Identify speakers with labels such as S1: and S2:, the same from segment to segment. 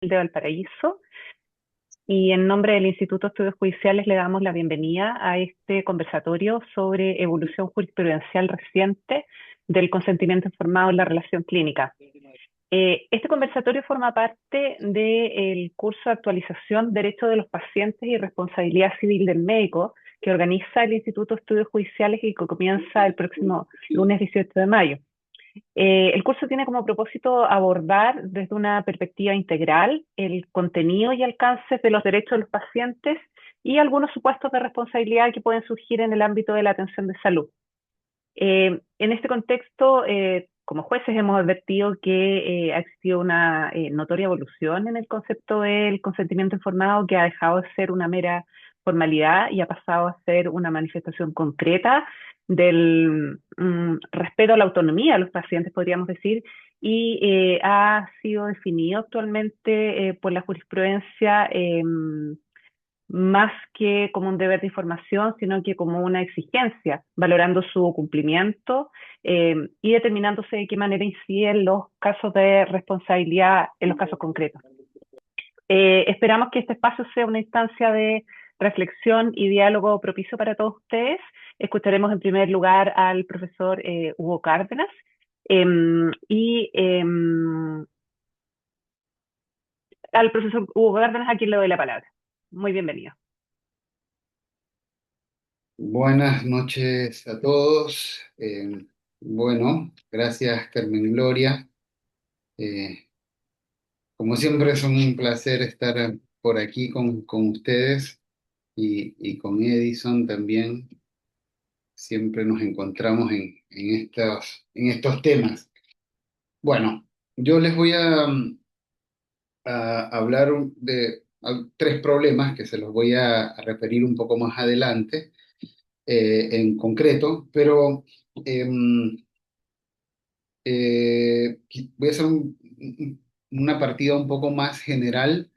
S1: de Valparaíso y en nombre del Instituto de Estudios Judiciales le damos la bienvenida a este conversatorio sobre evolución jurisprudencial reciente del consentimiento informado en la relación clínica. Este conversatorio forma parte del curso de actualización Derecho de los Pacientes y Responsabilidad Civil del Médico que organiza el Instituto de Estudios Judiciales y que comienza el próximo lunes 18 de mayo. El curso tiene como propósito abordar desde una perspectiva integral el contenido y alcances de los derechos de los pacientes y algunos supuestos de responsabilidad que pueden surgir en el ámbito de la atención de salud. En este contexto, como jueces hemos advertido que ha existido una notoria evolución en el concepto del consentimiento informado que ha dejado de ser una mera formalidad y ha pasado a ser una manifestación concreta del respeto a la autonomía de los pacientes, podríamos decir, y ha sido definido actualmente por la jurisprudencia más que como un deber de información, sino que como una exigencia, valorando su cumplimiento y determinándose de qué manera incide en los casos de responsabilidad, en los casos concretos. Esperamos que este espacio sea una instancia de reflexión y diálogo propicio para todos ustedes. Escucharemos en primer lugar al profesor Hugo Cárdenas y al profesor Hugo Cárdenas a quien le doy la palabra. Muy bienvenido.
S2: Buenas noches a todos. Bueno, gracias Carmen Gloria. Eh, Como siempre es un placer estar por aquí con ustedes y con Edison también. Siempre nos encontramos en estos temas. Bueno, yo les voy a hablar de tres problemas que se los voy a referir un poco más adelante en concreto, pero... em, voy a hacer una partida un poco más general,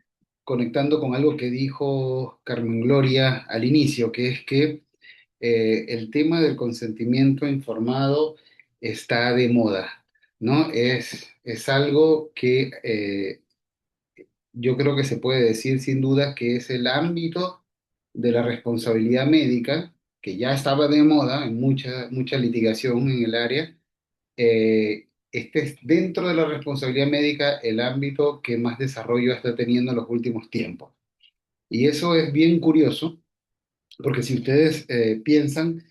S2: conectando con algo que dijo Carmen Gloria al inicio, que es que el tema del consentimiento informado está de moda, ¿no? Es algo que yo creo que se puede decir sin duda que es el ámbito de la responsabilidad médica, que ya estaba de moda en mucha litigación en el área. Este es dentro de la responsabilidad médica el ámbito que más desarrollo está teniendo en los últimos tiempos. Y eso es bien curioso, porque si ustedes piensan,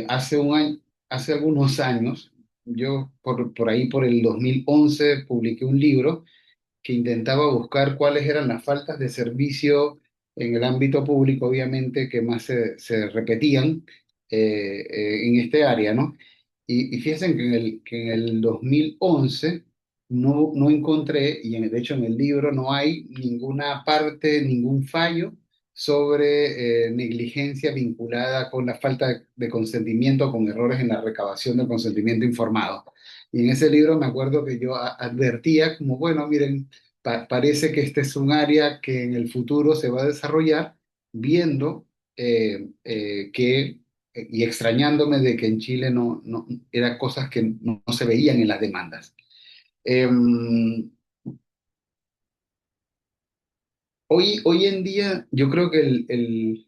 S2: hace un año, hace algunos años, yo por ahí por el 2011 publiqué un libro que intentaba buscar cuáles eran las faltas de servicio en el ámbito público, obviamente, que más se repetían en este área, ¿no? Y fíjense que en el 2011 no encontré, y de hecho en el libro no hay ninguna parte, ningún fallo sobre negligencia vinculada con la falta de consentimiento, con errores en la recabación del consentimiento informado. Y en ese libro me acuerdo que yo advertía como, bueno, miren, parece que este es un área que en el futuro se va a desarrollar viendo y extrañándome de que en Chile no eran cosas que no se veían en las demandas. Em, hoy en día yo creo que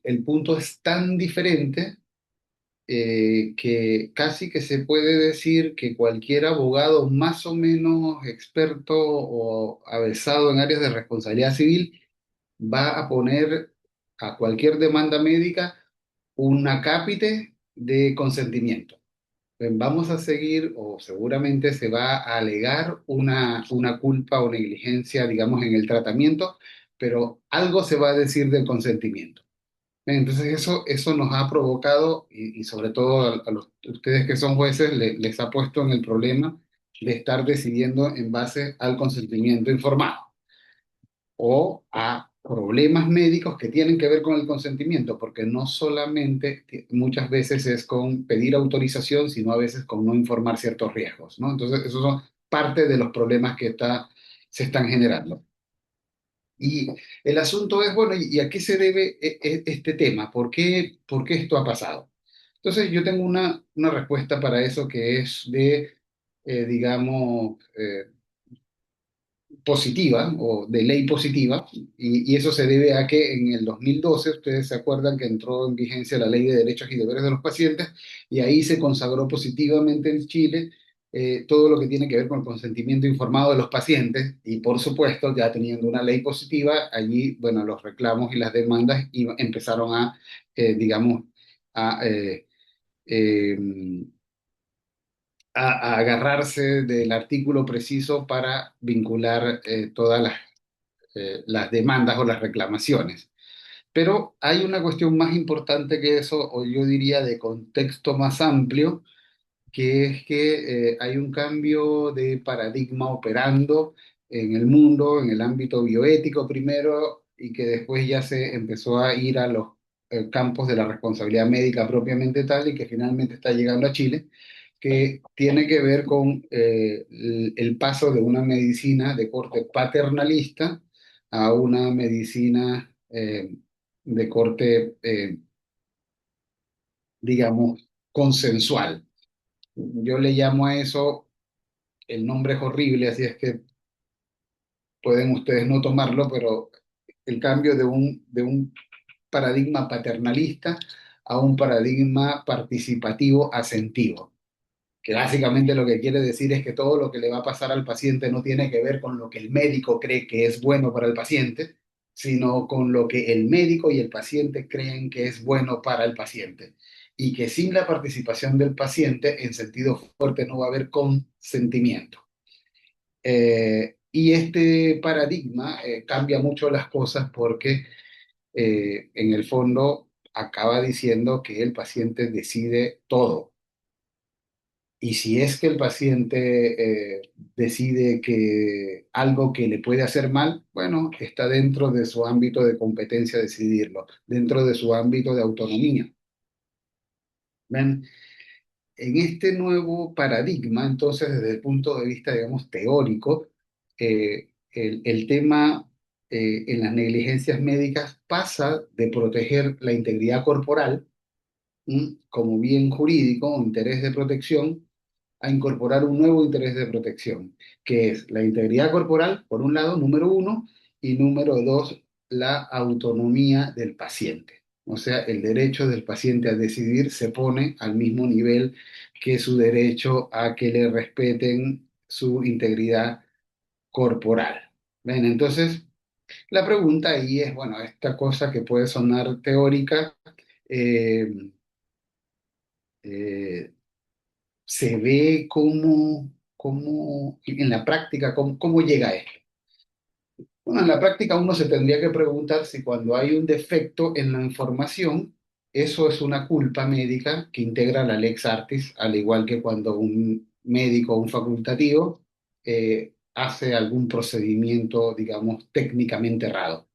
S2: el punto es tan diferente que casi que se puede decir que cualquier abogado más o menos experto o avesado en áreas de responsabilidad civil va a poner a cualquier demanda médica un acápite de consentimiento. Vamos a seguir o seguramente se va a alegar una culpa o negligencia, digamos, en el tratamiento, pero algo se va a decir del consentimiento. Entonces eso nos ha provocado, y sobre todo ustedes que son jueces, les ha puesto en el problema de estar decidiendo en base al consentimiento informado o a problemas médicos que tienen que ver con el consentimiento, porque no solamente muchas veces es con pedir autorización, sino a veces con no informar ciertos riesgos, ¿no? Entonces, esos son parte de los problemas que se están generando. Y el asunto es, bueno, ¿y a qué se debe este tema? ¿Por qué esto ha pasado? Entonces, yo tengo una respuesta para eso que es digamos, positiva o de ley positiva, y eso se debe a que en el 2012, ustedes se acuerdan que entró en vigencia la Ley de Derechos y Deberes de los Pacientes, y ahí se consagró positivamente en Chile todo lo que tiene que ver con el consentimiento informado de los pacientes, y por supuesto, ya teniendo una ley positiva, allí, bueno, los reclamos y las demandas empezaron digamos, a... eh, a agarrarse del artículo preciso para vincular todas las demandas o las reclamaciones. Pero hay una cuestión más importante que eso, o yo diría de contexto más amplio, que es que hay un cambio de paradigma operando en el mundo, en el ámbito bioético primero, y que después ya se empezó a ir a los campos de la responsabilidad médica propiamente tal, y que finalmente está llegando a Chile, que tiene que ver con el paso de una medicina de corte paternalista a una medicina de corte, digamos, consensual. Yo le llamo a eso, el nombre es horrible, así es que pueden ustedes no tomarlo, pero el cambio de un paradigma paternalista a un paradigma participativo asentivo, que básicamente lo que quiere decir es que todo lo que le va a pasar al paciente no tiene que ver con lo que el médico cree que es bueno para el paciente, sino con lo que el médico y el paciente creen que es bueno para el paciente. Y que sin la participación del paciente, en sentido fuerte, no va a haber consentimiento. Y este paradigma cambia mucho las cosas porque en el fondo acaba diciendo que el paciente decide todo. Y si es que el paciente decide que algo que le puede hacer mal, bueno, está dentro de su ámbito de competencia decidirlo, dentro de su ámbito de autonomía. ¿Ven? En este nuevo paradigma, entonces, desde el punto de vista, digamos, teórico, el tema en las negligencias médicas pasa de proteger la integridad corporal, como bien jurídico o interés de protección, a incorporar un nuevo interés de protección, que es la integridad corporal, por un lado, número uno, y número dos, la autonomía del paciente. O sea, el derecho del paciente a decidir se pone al mismo nivel que su derecho a que le respeten su integridad corporal. ¿Ven? Entonces, la pregunta ahí es, bueno, esta cosa que puede sonar teórica, eh, eh, se ve cómo en la práctica, cómo llega a esto. Bueno, en la práctica uno se tendría que preguntar si cuando hay un defecto en la información, eso es una culpa médica que integra la lex artis, al igual que cuando un médico o un facultativo hace algún procedimiento, digamos, técnicamente errado.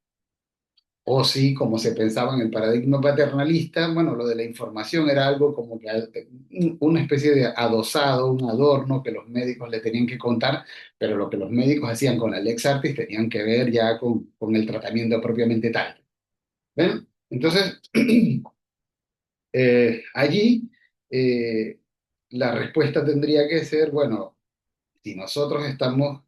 S2: O si, como se pensaba en el paradigma paternalista, bueno, lo de la información era algo como que una especie de adosado, un adorno que los médicos le tenían que contar, pero lo que los médicos hacían con la Lex Artis tenían que ver ya con el tratamiento propiamente tal. ¿Ven? Entonces, allí la respuesta tendría que ser, bueno, si nosotros estamos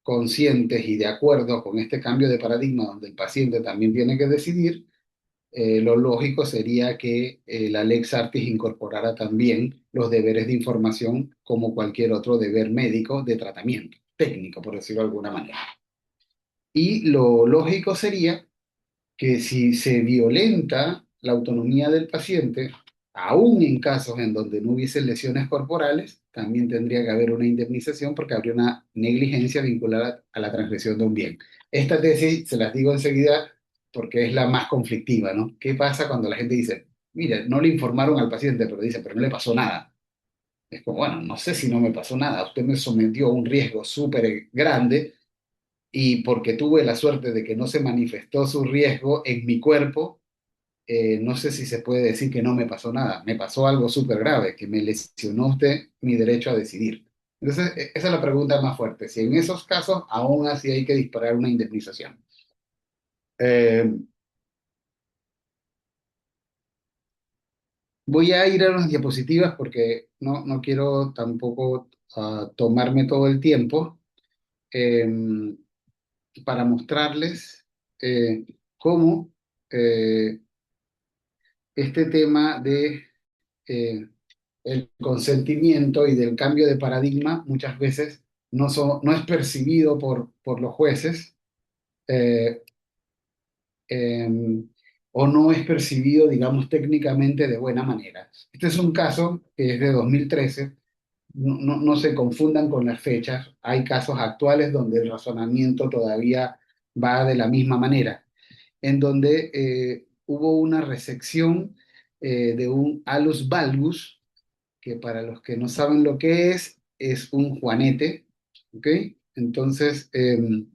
S2: conscientes y de acuerdo con este cambio de paradigma donde el paciente también tiene que decidir, lo lógico sería que la Lex Artis incorporara también los deberes de información como cualquier otro deber médico de tratamiento, técnico, por decirlo de alguna manera. Y lo lógico sería que si se violenta la autonomía del paciente, aún en casos en donde no hubiese lesiones corporales, también tendría que haber una indemnización porque habría una negligencia vinculada a la transgresión de un bien. Esta tesis se las digo enseguida porque es la más conflictiva, ¿no? ¿Qué pasa cuando la gente dice, mire, no le informaron al paciente, pero dice, pero no le pasó nada? Es como, bueno, no sé si no me pasó nada, usted me sometió a un riesgo súper grande y porque tuve la suerte de que no se manifestó su riesgo en mi cuerpo, no sé si se puede decir que no me pasó nada. Me pasó algo súper grave, que me lesionó usted mi derecho a decidir. Entonces, esa es la pregunta más fuerte. Si en esos casos aún así hay que disparar una indemnización. Eh, Voy a ir a unas diapositivas porque no quiero tampoco tomarme todo el tiempo. em, para mostrarles cómo eh, este tema de eh, el consentimiento y del cambio de paradigma muchas veces no es percibido por los jueces, eh, eh, o no es percibido, digamos, técnicamente de buena manera. Este es un caso que es de 2013. No se confundan con las fechas. Hay casos actuales donde el razonamiento todavía va de la misma manera, en donde hubo una resección de un alus valgus, que para los que no saben lo que es un juanete, ¿ok? Entonces, en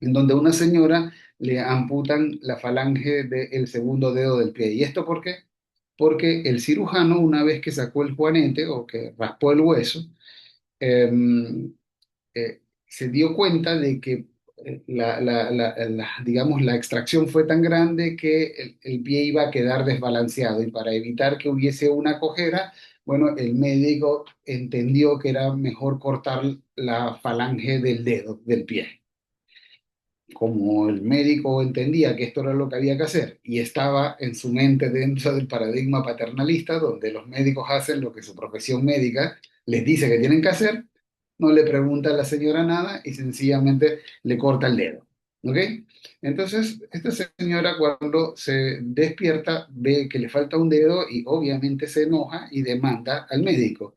S2: donde a una señora le amputan la falange del segundo dedo del pie. ¿Y esto por qué? Porque el cirujano, una vez que sacó el juanete o que raspó el hueso, eh, se dio cuenta de que digamos, la extracción fue tan grande que el pie iba a quedar desbalanceado y para evitar que hubiese una cojera, bueno, el médico entendió que era mejor cortar la falange del dedo del pie. Como el médico entendía que esto era lo que había que hacer y estaba en su mente dentro del paradigma paternalista, donde los médicos hacen lo que su profesión médica les dice que tienen que hacer, no le pregunta a la señora nada y sencillamente le corta el dedo. ¿Ok? Entonces, esta señora cuando se despierta ve que le falta un dedo y obviamente se enoja y demanda al médico.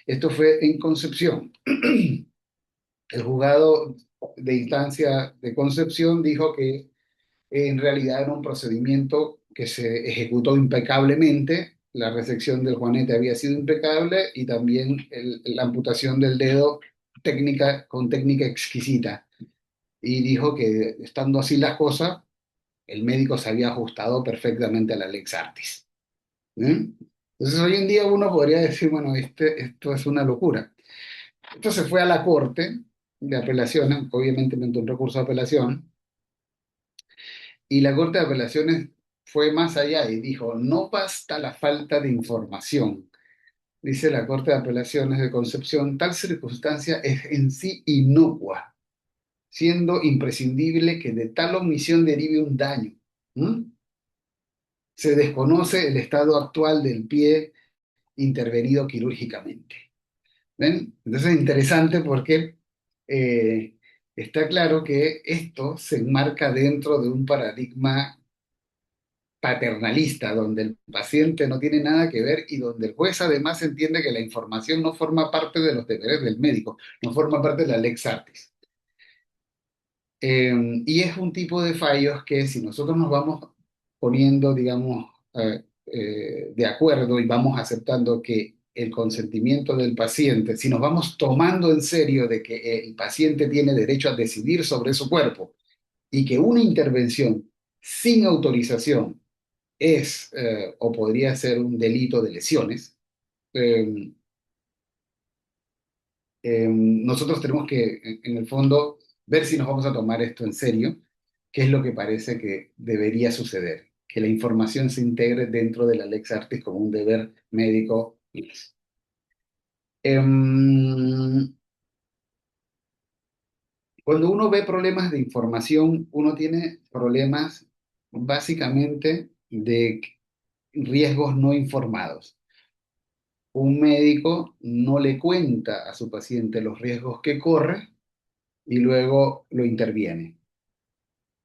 S2: Esto fue en Concepción. El juzgado de instancia de Concepción dijo que en realidad era un procedimiento que se ejecutó impecablemente. La resección del juanete había sido impecable y también la amputación del dedo con técnica exquisita. Y dijo que estando así las cosas, el médico se había ajustado perfectamente a la lex artis. ¿Eh? Entonces hoy en día uno podría decir, bueno, esto es una locura. Esto se fue a la corte de apelaciones, obviamente mediante un recurso de apelación, y la Corte de Apelaciones fue más allá y dijo, no basta la falta de información. Dice la Corte de Apelaciones de Concepción, tal circunstancia es en sí inocua, siendo imprescindible que de tal omisión derive un daño. ¿Mm? Se desconoce el estado actual del pie intervenido quirúrgicamente. ¿Ven? Entonces es interesante porque eh, está claro que esto se enmarca dentro de un paradigma paternalista, donde el paciente no tiene nada que ver y donde el juez además entiende que la información no forma parte de los deberes del médico, no forma parte de la lex artis. Y es un tipo de fallos que si nosotros nos vamos poniendo, digamos, de acuerdo y vamos aceptando que el consentimiento del paciente, si nos vamos tomando en serio de que el paciente tiene derecho a decidir sobre su cuerpo y que una intervención sin autorización o podría ser un delito de lesiones, eh, nosotros tenemos que, en el fondo, ver si nos vamos a tomar esto en serio, qué es lo que parece que debería suceder, que la información se integre dentro de la Lex Artis como un deber médico. Em, Cuando uno ve problemas de información, uno tiene problemas básicamente de riesgos no informados. Un médico no le cuenta a su paciente los riesgos que corre y luego lo interviene.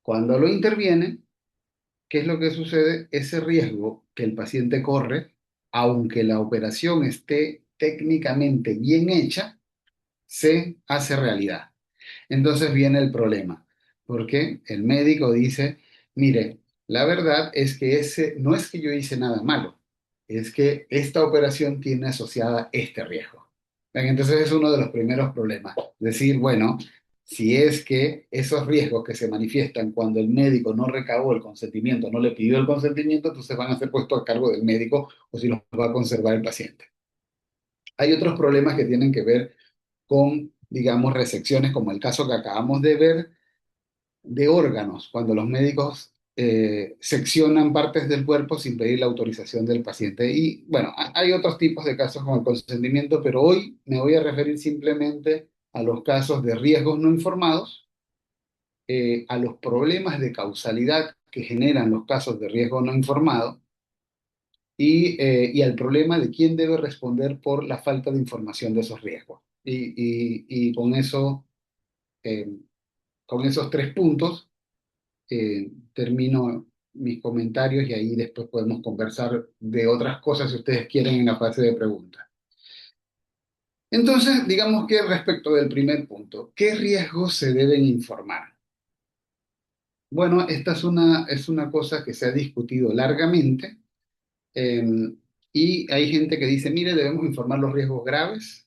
S2: Cuando lo interviene, ¿qué es lo que sucede? Ese riesgo que el paciente corre, aunque la operación esté técnicamente bien hecha, se hace realidad. Entonces viene el problema, porque el médico dice, mire, la verdad es que ese no es que yo hice nada malo, es que esta operación tiene asociada este riesgo. Ven, entonces es uno de los primeros problemas. Decir, bueno, si es que esos riesgos que se manifiestan cuando el médico no recabó el consentimiento, no le pidió el consentimiento, entonces van a ser puestos a cargo del médico o si los va a conservar el paciente. Hay otros problemas que tienen que ver con, digamos, resecciones, como el caso que acabamos de ver, de órganos, cuando los médicos seccionan partes del cuerpo sin pedir la autorización del paciente. Y bueno, hay otros tipos de casos con el consentimiento, pero hoy me voy a referir simplemente a los casos de riesgos no informados, a los problemas de causalidad que generan los casos de riesgo no informado y al problema de quién debe responder por la falta de información de esos riesgos. Y eh, con esos tres puntos termino mis comentarios y ahí después podemos conversar de otras cosas si ustedes quieren en la fase de preguntas. Entonces, digamos que respecto del primer punto, ¿qué riesgos se deben informar? Bueno, esta es una cosa que se ha discutido largamente eh, y hay gente que dice, mire, debemos informar los riesgos graves,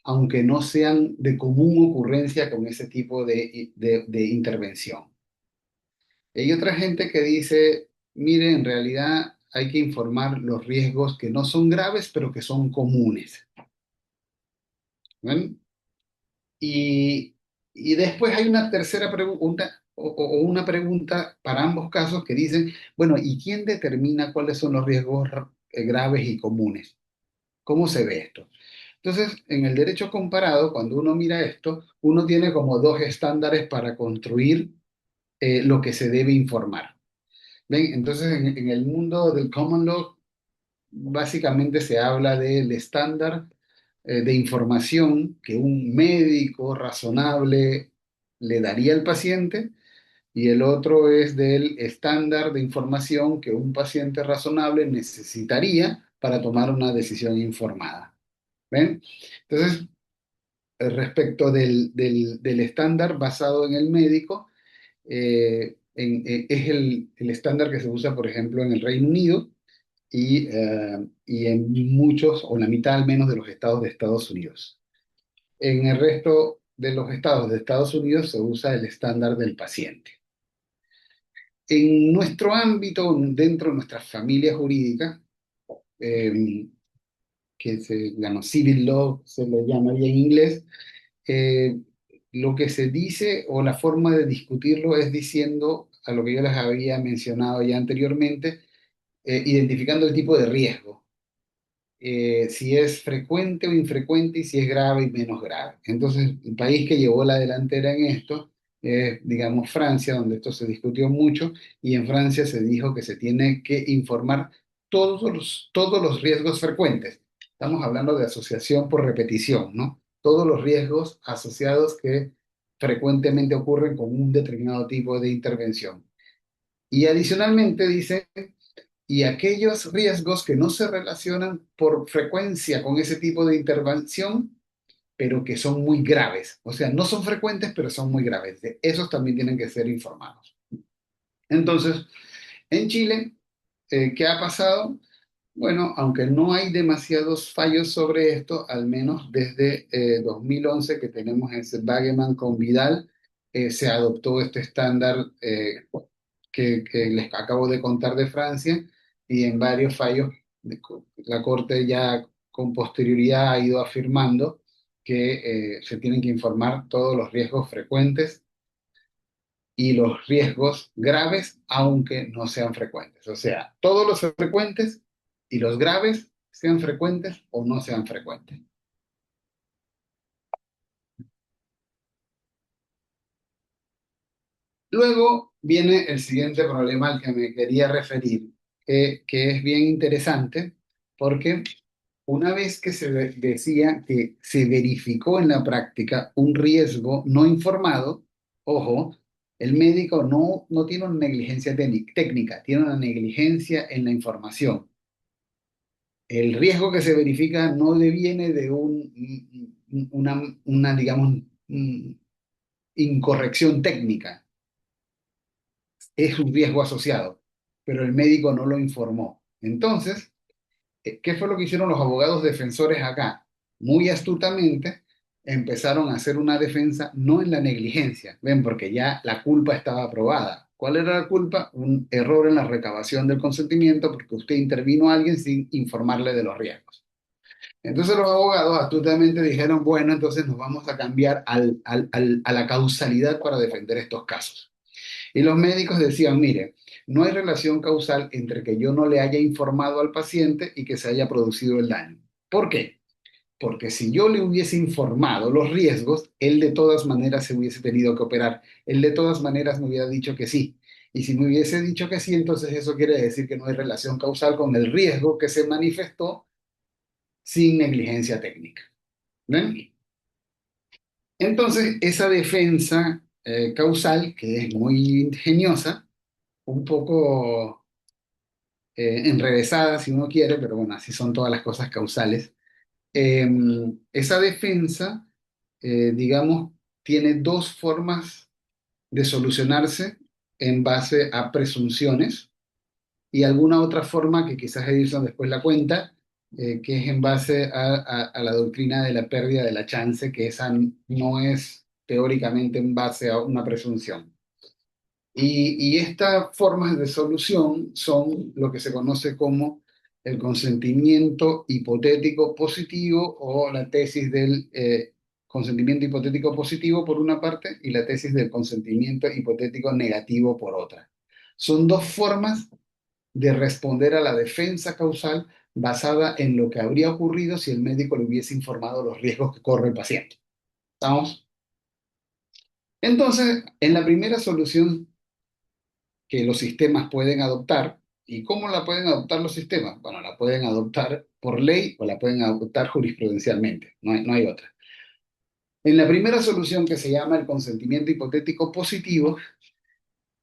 S2: aunque no sean de común ocurrencia con ese tipo de intervención. Hay otra gente que dice, mire, en realidad hay que informar los riesgos que no son graves, pero que son comunes. ¿Ven? Y, y después hay una tercera pregunta o una pregunta para ambos casos que dicen, bueno, ¿y quién determina cuáles son los riesgos graves y comunes? ¿Cómo se ve esto? Entonces, en el derecho comparado, cuando uno mira esto, uno tiene como dos estándares para construir lo que se debe informar. ¿Ven? Entonces, en el mundo del common law, básicamente se habla del estándar de información que un médico razonable le daría al paciente y el otro es del estándar de información que un paciente razonable necesitaría para tomar una decisión informada. ¿Ven? Entonces, respecto del estándar basado en el médico, es el estándar que se usa, por ejemplo, en el Reino Unido y en muchos, o la mitad al menos, de los estados de Estados Unidos. En el resto de los estados de Estados Unidos se usa el estándar del paciente. En nuestro ámbito, dentro de nuestra familia jurídica, eh, que se llama civil law, se le llamaría en inglés, eh, lo que se dice o la forma de discutirlo es diciendo a lo que yo les había mencionado ya anteriormente, identificando el tipo de riesgo, si es frecuente o infrecuente y si es grave y menos grave. Entonces, el país que llevó la delantera en esto es, digamos, Francia, donde esto se discutió mucho y en Francia se dijo que se tiene que informar todos los riesgos frecuentes. Estamos hablando de asociación por repetición, ¿no? Todos los riesgos asociados que frecuentemente ocurren con un determinado tipo de intervención. Y adicionalmente dice y aquellos riesgos que no se relacionan por frecuencia con ese tipo de intervención, pero que son muy graves. O sea, no son frecuentes, pero son muy graves. De esos también tienen que ser informados. Entonces, en Chile, ¿qué ha pasado? Bueno, aunque no hay demasiados fallos sobre esto, al menos desde 2011 que tenemos ese Bageman con Vidal, se adoptó este estándar que les acabo de contar de Francia y en varios fallos la Corte ya con posterioridad ha ido afirmando que se tienen que informar todos los riesgos frecuentes y los riesgos graves, aunque no sean frecuentes. O sea, todos los frecuentes y los graves, sean frecuentes o no sean frecuentes. Luego viene el siguiente problema al que me quería referir, que es bien interesante porque una vez que decía que se verificó en la práctica un riesgo no informado, ojo, el médico no tiene una negligencia técnica, tiene una negligencia en la información. El riesgo que se verifica no deviene de una, digamos, incorrección técnica, es un riesgo asociado, pero el médico no lo informó. Entonces, ¿qué fue lo que hicieron los abogados defensores acá? Muy astutamente empezaron a hacer una defensa no en la negligencia, ven, porque ya la culpa estaba aprobada. ¿Cuál era la culpa? Un error en la recabación del consentimiento porque usted intervino a alguien sin informarle de los riesgos. Entonces los abogados astutamente dijeron, bueno, entonces nos vamos a cambiar a la causalidad para defender estos casos. Y los médicos decían, mire, no hay relación causal entre que yo no le haya informado al paciente y que se haya producido el daño. ¿Por qué? porque si yo le hubiese informado los riesgos, él de todas maneras se hubiese tenido que operar. Él de todas maneras me hubiera dicho que sí. Y si me hubiese dicho que sí, entonces eso quiere decir que no hay relación causal con el riesgo que se manifestó sin negligencia técnica. ¿Ven? Entonces, esa defensa causal, que es muy ingeniosa, un poco enrevesada si uno quiere, pero bueno, así son todas las cosas causales. Eh, Esa defensa, digamos, tiene dos formas de solucionarse en base a presunciones y alguna otra forma que quizás Edison después la cuenta, que es en base a la doctrina de la pérdida de la chance, que esa no es teóricamente en base a una presunción. Y estas formas de solución son lo que se conoce como el consentimiento hipotético positivo o la tesis del consentimiento hipotético positivo por una parte y la tesis del consentimiento hipotético negativo por otra. Son dos formas de responder a la defensa causal basada en lo que habría ocurrido si el médico le hubiese informado los riesgos que corre el paciente. ¿Estamos? Entonces, en la primera solución que los sistemas pueden adoptar. ¿Y cómo la pueden adoptar los sistemas? Bueno, la pueden adoptar por ley o la pueden adoptar jurisprudencialmente, no hay otra. En la primera solución, que se llama el consentimiento hipotético positivo,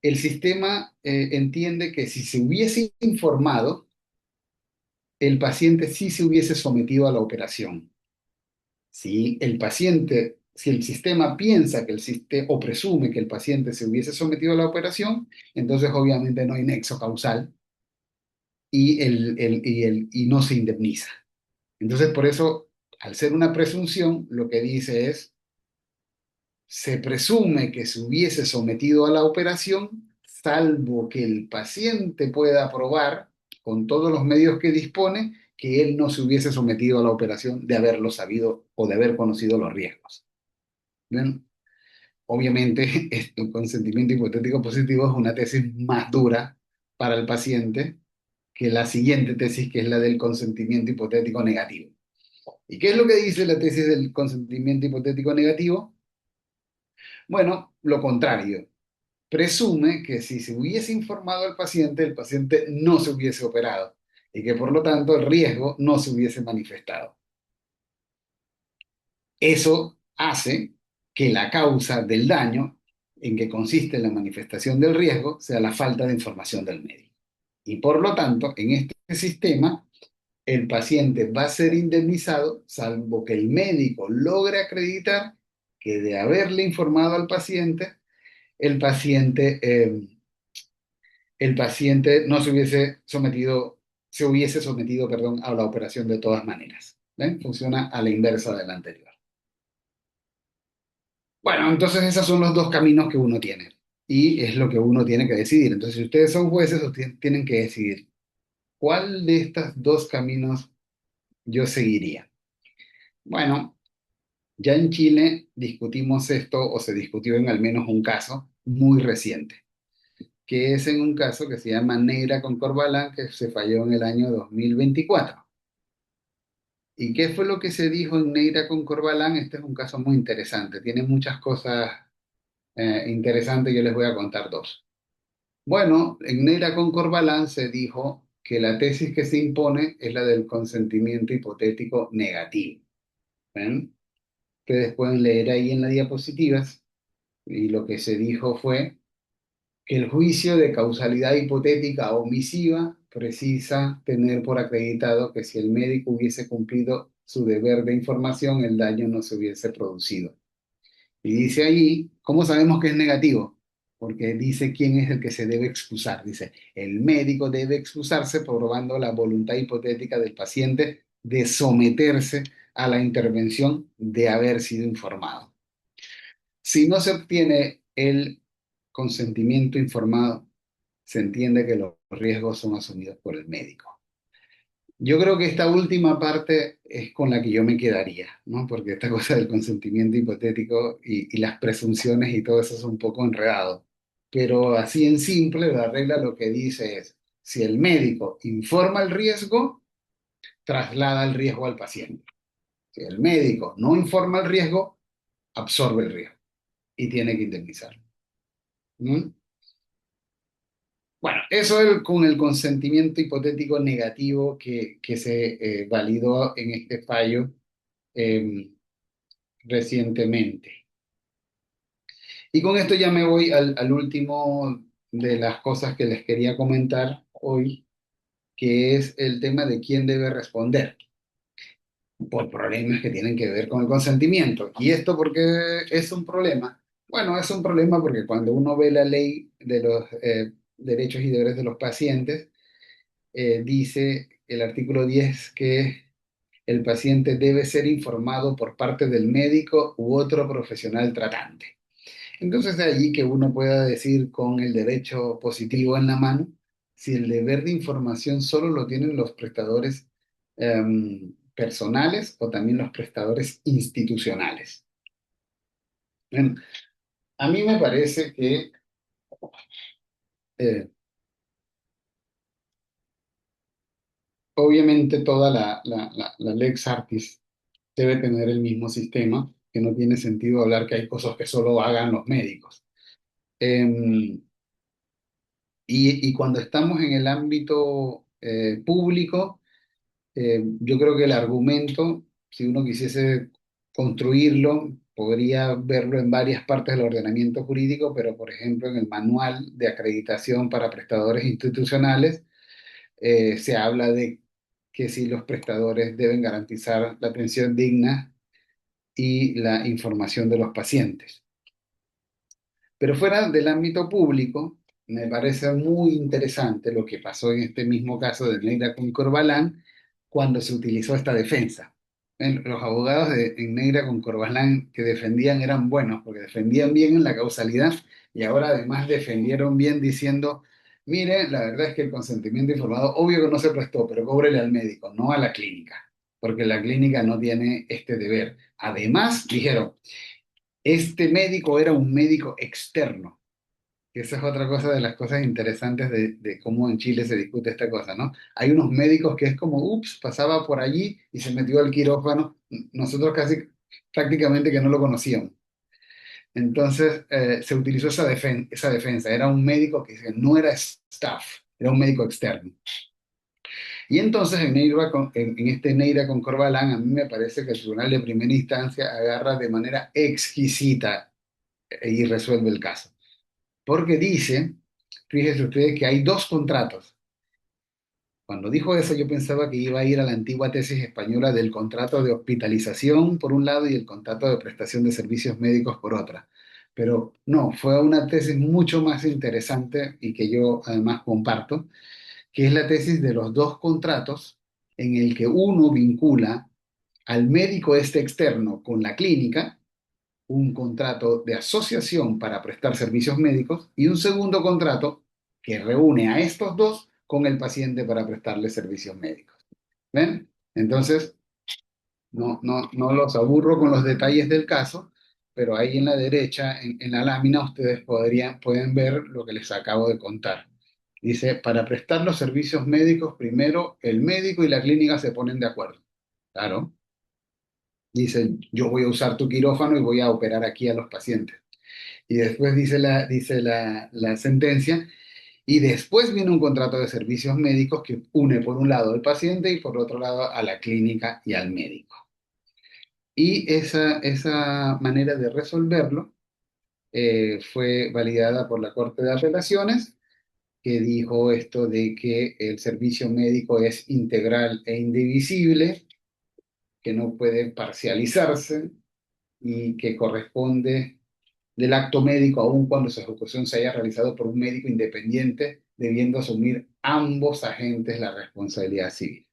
S2: el sistema entiende que si se hubiese informado, el paciente sí se hubiese sometido a la operación. Si el paciente, si el sistema piensa que el sistema o presume que el paciente se hubiese sometido a la operación, entonces obviamente no hay nexo causal y no se indemniza. Entonces, por eso, al ser una presunción, lo que dice es, se presume que se hubiese sometido a la operación, salvo que el paciente pueda probar con todos los medios que dispone que él no se hubiese sometido a la operación de haberlo sabido o de haber conocido los riesgos. ¿Ven? Obviamente, el consentimiento hipotético positivo es una tesis más dura para el paciente que la siguiente tesis, que es la del consentimiento hipotético negativo. ¿Y qué es lo que dice la tesis del consentimiento hipotético negativo? Bueno, lo contrario. Presume que si se hubiese informado al paciente, el paciente no se hubiese operado y que por lo tanto el riesgo no se hubiese manifestado. Eso hace que la causa del daño, en que consiste la manifestación del riesgo, sea la falta de información del médico. Y por lo tanto, en este sistema, el paciente va a ser indemnizado salvo que el médico logre acreditar que de haberle informado al paciente, el paciente, el paciente no se hubiese sometido, se hubiese sometido, perdón, a la operación de todas maneras. ¿Ven? Funciona a la inversa del anterior. Bueno, entonces esos son los dos caminos que uno tiene y es lo que uno tiene que decidir. Entonces, si ustedes son jueces, ustedes tienen que decidir cuál de estos dos caminos yo seguiría. Bueno, ya en Chile discutimos esto, o se discutió en al menos un caso muy reciente, que es en un caso que se llama Neira con Corbalán, que se falló en el año 2024. ¿Y qué fue lo que se dijo en Neira con Corbalán? Este es un caso muy interesante, tiene muchas cosas interesantes, yo les voy a contar dos. Bueno, en Neira con Corbalán se dijo que la tesis que se impone es la del consentimiento hipotético negativo. ¿Ven? Ustedes pueden leer ahí en las diapositivas. Y lo que se dijo fue que el juicio de causalidad hipotética omisiva precisa tener por acreditado que si el médico hubiese cumplido su deber de información, el daño no se hubiese producido. Y dice allí, ¿cómo sabemos que es negativo? Porque dice quién es el que se debe excusar. Dice, el médico debe excusarse probando la voluntad hipotética del paciente de someterse a la intervención de haber sido informado. Si no se obtiene el consentimiento informado, se entiende que los riesgos son asumidos por el médico. Yo creo que esta última parte es con la que yo me quedaría, ¿no? Porque esta cosa del consentimiento hipotético y las presunciones y todo eso es un poco enredado. Pero así en simple, la regla lo que dice es, si el médico informa el riesgo, traslada el riesgo al paciente. Si el médico no informa el riesgo, absorbe el riesgo y tiene que indemnizarlo. ¿Mm? Bueno, eso es con el consentimiento hipotético negativo que se validó en este fallo eh, recientemente. Y con esto ya me voy al último de las cosas que les quería comentar hoy, que es el tema de quién debe responder por problemas que tienen que ver con el consentimiento. ¿Y esto por qué es un problema? Bueno, es un problema porque cuando uno ve la ley de los derechos y deberes de los pacientes, dice el artículo 10 que el paciente debe ser informado por parte del médico u otro profesional tratante. Entonces de allí que uno pueda decir con el derecho positivo en la mano si el deber de información solo lo tienen los prestadores personales o también los prestadores institucionales. Bueno, a mí me parece que eh, obviamente toda la Lex Artis debe tener el mismo sistema, que no tiene sentido hablar que hay cosas que solo hagan los médicos. Em, y cuando estamos en el ámbito público, yo creo que el argumento, si uno quisiese construirlo, podría verlo en varias partes del ordenamiento jurídico, pero por ejemplo en el manual de acreditación para prestadores institucionales se habla de que si los prestadores deben garantizar la atención digna y la información de los pacientes. Pero fuera del ámbito público, me parece muy interesante lo que pasó en este mismo caso de Neira con Corbalán cuando se utilizó esta defensa. Los abogados en Neira con Corbalán que defendían eran buenos porque defendían bien en la causalidad y ahora además defendieron bien diciendo, mire, la verdad es que el consentimiento informado, obvio que no se prestó, pero cóbrele al médico, no a la clínica, porque la clínica no tiene este deber. Además, dijeron, este médico era un médico externo, que esa es otra cosa de las cosas interesantes de cómo en Chile se discute esta cosa, ¿no? Hay unos médicos que es como, ups, pasaba por allí y se metió al quirófano. Nosotros casi prácticamente que no lo conocíamos. Entonces se utilizó esa defensa. Era un médico que no era staff, era un médico externo. Y entonces en este Neira con Corbalán, a mí me parece que el tribunal de primera instancia agarra de manera exquisita y resuelve el caso. Porque dice, fíjense ustedes que hay dos contratos. Cuando dijo eso yo pensaba que iba a ir a la antigua tesis española del contrato de hospitalización por un lado y el contrato de prestación de servicios médicos por otra. Pero no, fue una tesis mucho más interesante y que yo además comparto, que es la tesis de los dos contratos en el que uno vincula al médico este externo con la clínica, un contrato de asociación para prestar servicios médicos y un segundo contrato que reúne a estos dos con el paciente para prestarle servicios médicos. ¿Ven? Entonces, no los aburro con los detalles del caso, pero ahí en la derecha, en la lámina, ustedes pueden ver lo que les acabo de contar. Dice, para prestar los servicios médicos, primero el médico y la clínica se ponen de acuerdo. Claro. Dice, yo voy a usar tu quirófano y voy a operar aquí a los pacientes. Y después dice la sentencia, y después viene un contrato de servicios médicos que une por un lado al paciente y por otro lado a la clínica y al médico. Y esa manera de resolverlo fue validada por la Corte de Apelaciones, que dijo esto de que el servicio médico es integral e indivisible, que no puede parcializarse y que corresponde del acto médico, aun cuando su ejecución se haya realizado por un médico independiente, debiendo asumir ambos agentes la responsabilidad civil.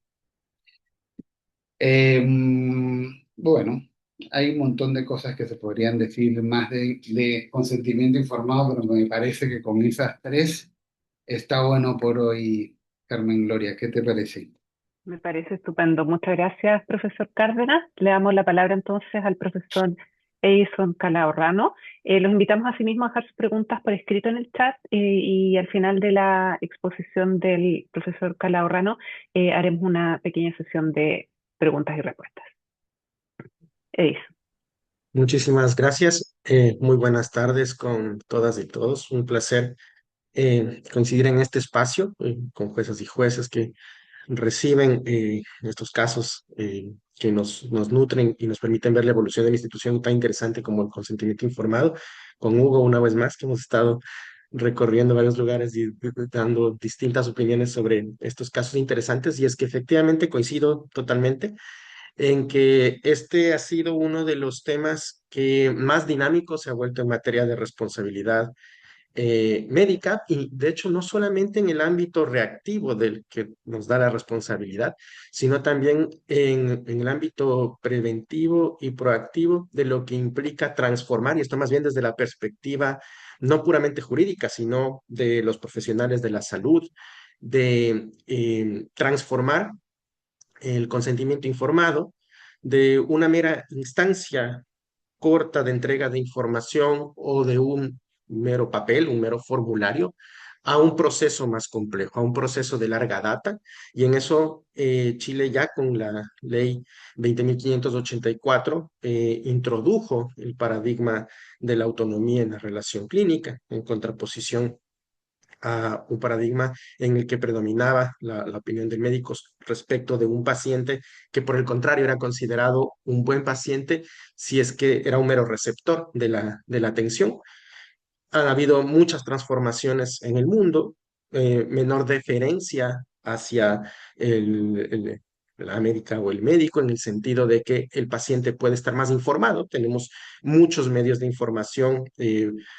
S2: Bueno, hay un montón de cosas que se podrían decir más de consentimiento informado, pero me parece que con esas tres está bueno por hoy, Carmen Gloria. ¿Qué te parece?
S1: Me parece estupendo. Muchas gracias, profesor Cárdenas. Le damos la palabra entonces al profesor Edison Calahorrano. Los invitamos asimismo a dejar sus preguntas por escrito en el chat y al final de la exposición del profesor Calahorrano haremos una pequeña sesión de preguntas y respuestas. Eso.
S3: Muchísimas gracias. Muy buenas tardes con todas y todos. Un placer coincidir en este espacio con jueces y jueces que reciben estos casos que nos nutren y nos permiten ver la evolución de una institución tan interesante como el consentimiento informado. Con Hugo, una vez más, que hemos estado recorriendo varios lugares y dando distintas opiniones sobre estos casos interesantes. Y es que efectivamente coincido totalmente en que este ha sido uno de los temas que más dinámico se ha vuelto en materia de responsabilidad médica y de hecho no solamente en el ámbito reactivo del que nos da la responsabilidad, sino también en el ámbito preventivo y proactivo de lo que implica transformar, y esto más bien desde la perspectiva no puramente jurídica, sino de los profesionales de la salud, de transformar el consentimiento informado de una mera instancia corta de entrega de información o de un mero papel, un mero formulario, a un proceso más complejo, a un proceso de larga data. Y en eso Chile ya con la ley 20.584 introdujo el paradigma de la autonomía en la relación clínica, en contraposición a un paradigma en el que predominaba la opinión de médicos respecto de un paciente que por el contrario era considerado un buen paciente si es que era un mero receptor de la atención. Han habido muchas transformaciones en el mundo, menor deferencia hacia la médica o el médico, en el sentido de que el paciente puede estar más informado. Tenemos muchos medios de información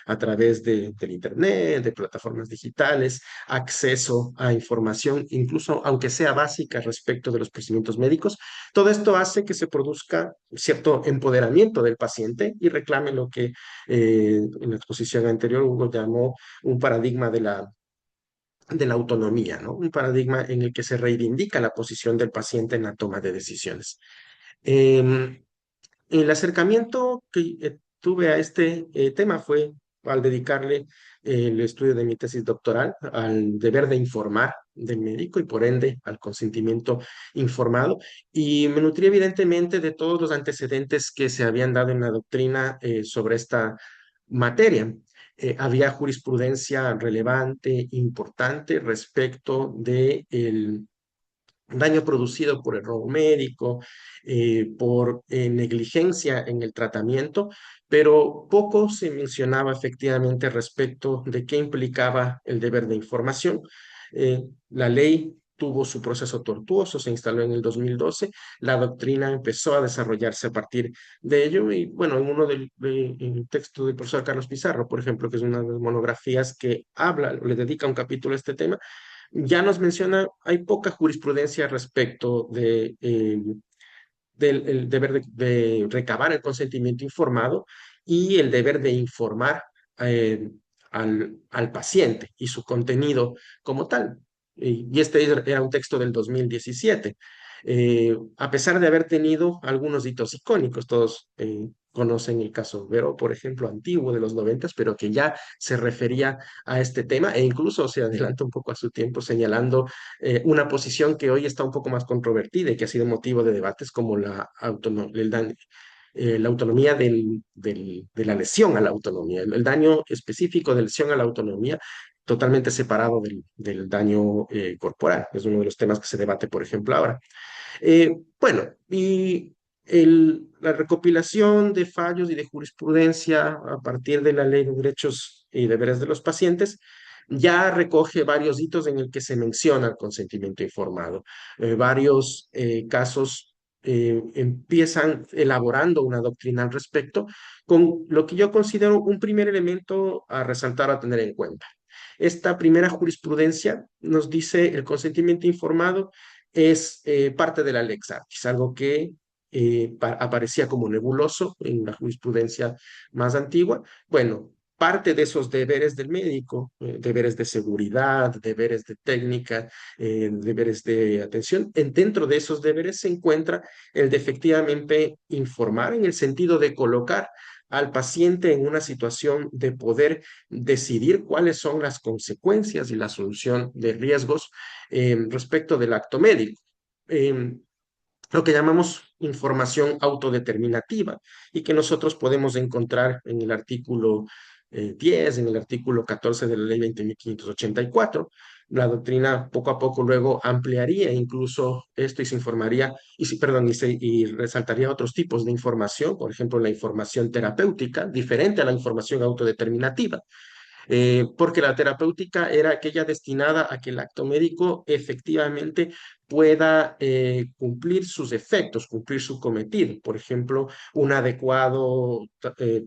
S3: a través del Internet, de plataformas digitales, acceso a información, incluso aunque sea básica respecto de los procedimientos médicos. Todo esto hace que se produzca cierto empoderamiento del paciente y reclame lo que en la exposición anterior Hugo llamó un paradigma de la autonomía, ¿no? Un paradigma en el que se reivindica la posición del paciente en la toma de decisiones. Eh, el acercamiento que tuve a este tema fue al dedicarle el estudio de mi tesis doctoral al deber de informar del médico y por ende al consentimiento informado. Y me nutrí evidentemente de todos los antecedentes que se habían dado en la doctrina sobre esta materia. Había jurisprudencia relevante, importante respecto de el daño producido por error médico, por negligencia en el tratamiento, pero poco se mencionaba efectivamente respecto de qué implicaba el deber de información. La ley tuvo su proceso tortuoso, se instaló en el 2012, la doctrina empezó a desarrollarse a partir de ello y bueno, en uno en el texto del profesor Carlos Pizarro, por ejemplo, que es una de las monografías que habla, le dedica un capítulo a este tema, ya nos menciona, hay poca jurisprudencia respecto del el deber de recabar el consentimiento informado y el deber de informar eh, al paciente y su contenido como tal. Y este era un texto del 2017. A pesar de haber tenido algunos hitos icónicos, todos conocen el caso Vero, por ejemplo, antiguo de los 90, pero que ya se refería a este tema e incluso se adelanta un poco a su tiempo señalando una posición que hoy está un poco más controvertida y que ha sido motivo de debates como la autonomía de la lesión a la autonomía, el daño específico de lesión a la autonomía totalmente separado del daño corporal. Es uno de los temas que se debate, por ejemplo, ahora. Bueno, y la recopilación de fallos y de jurisprudencia a partir de la Ley de Derechos y Deberes de los Pacientes ya recoge varios hitos en el que se menciona el consentimiento informado. Varios casos empiezan elaborando una doctrina al respecto, con lo que yo considero un primer elemento a resaltar, a tener en cuenta. Esta primera jurisprudencia nos dice el consentimiento informado es parte de la lex artis, algo que aparecía como nebuloso en la jurisprudencia más antigua. Bueno, parte de esos deberes del médico, deberes de seguridad, deberes de técnica, deberes de atención, dentro de esos deberes se encuentra el de efectivamente informar en el sentido de colocar al paciente en una situación de poder decidir cuáles son las consecuencias y la solución de riesgos respecto del acto médico. Eh, lo que llamamos información autodeterminativa y que nosotros podemos encontrar en el artículo 10, en el artículo 14 de la ley 20.584. La doctrina poco a poco luego ampliaría incluso esto y se informaría, y resaltaría otros tipos de información, por ejemplo, la información terapéutica, diferente a la información autodeterminativa, porque la terapéutica era aquella destinada a que el acto médico efectivamente pueda cumplir sus efectos, cumplir su cometido. Por ejemplo, un adecuado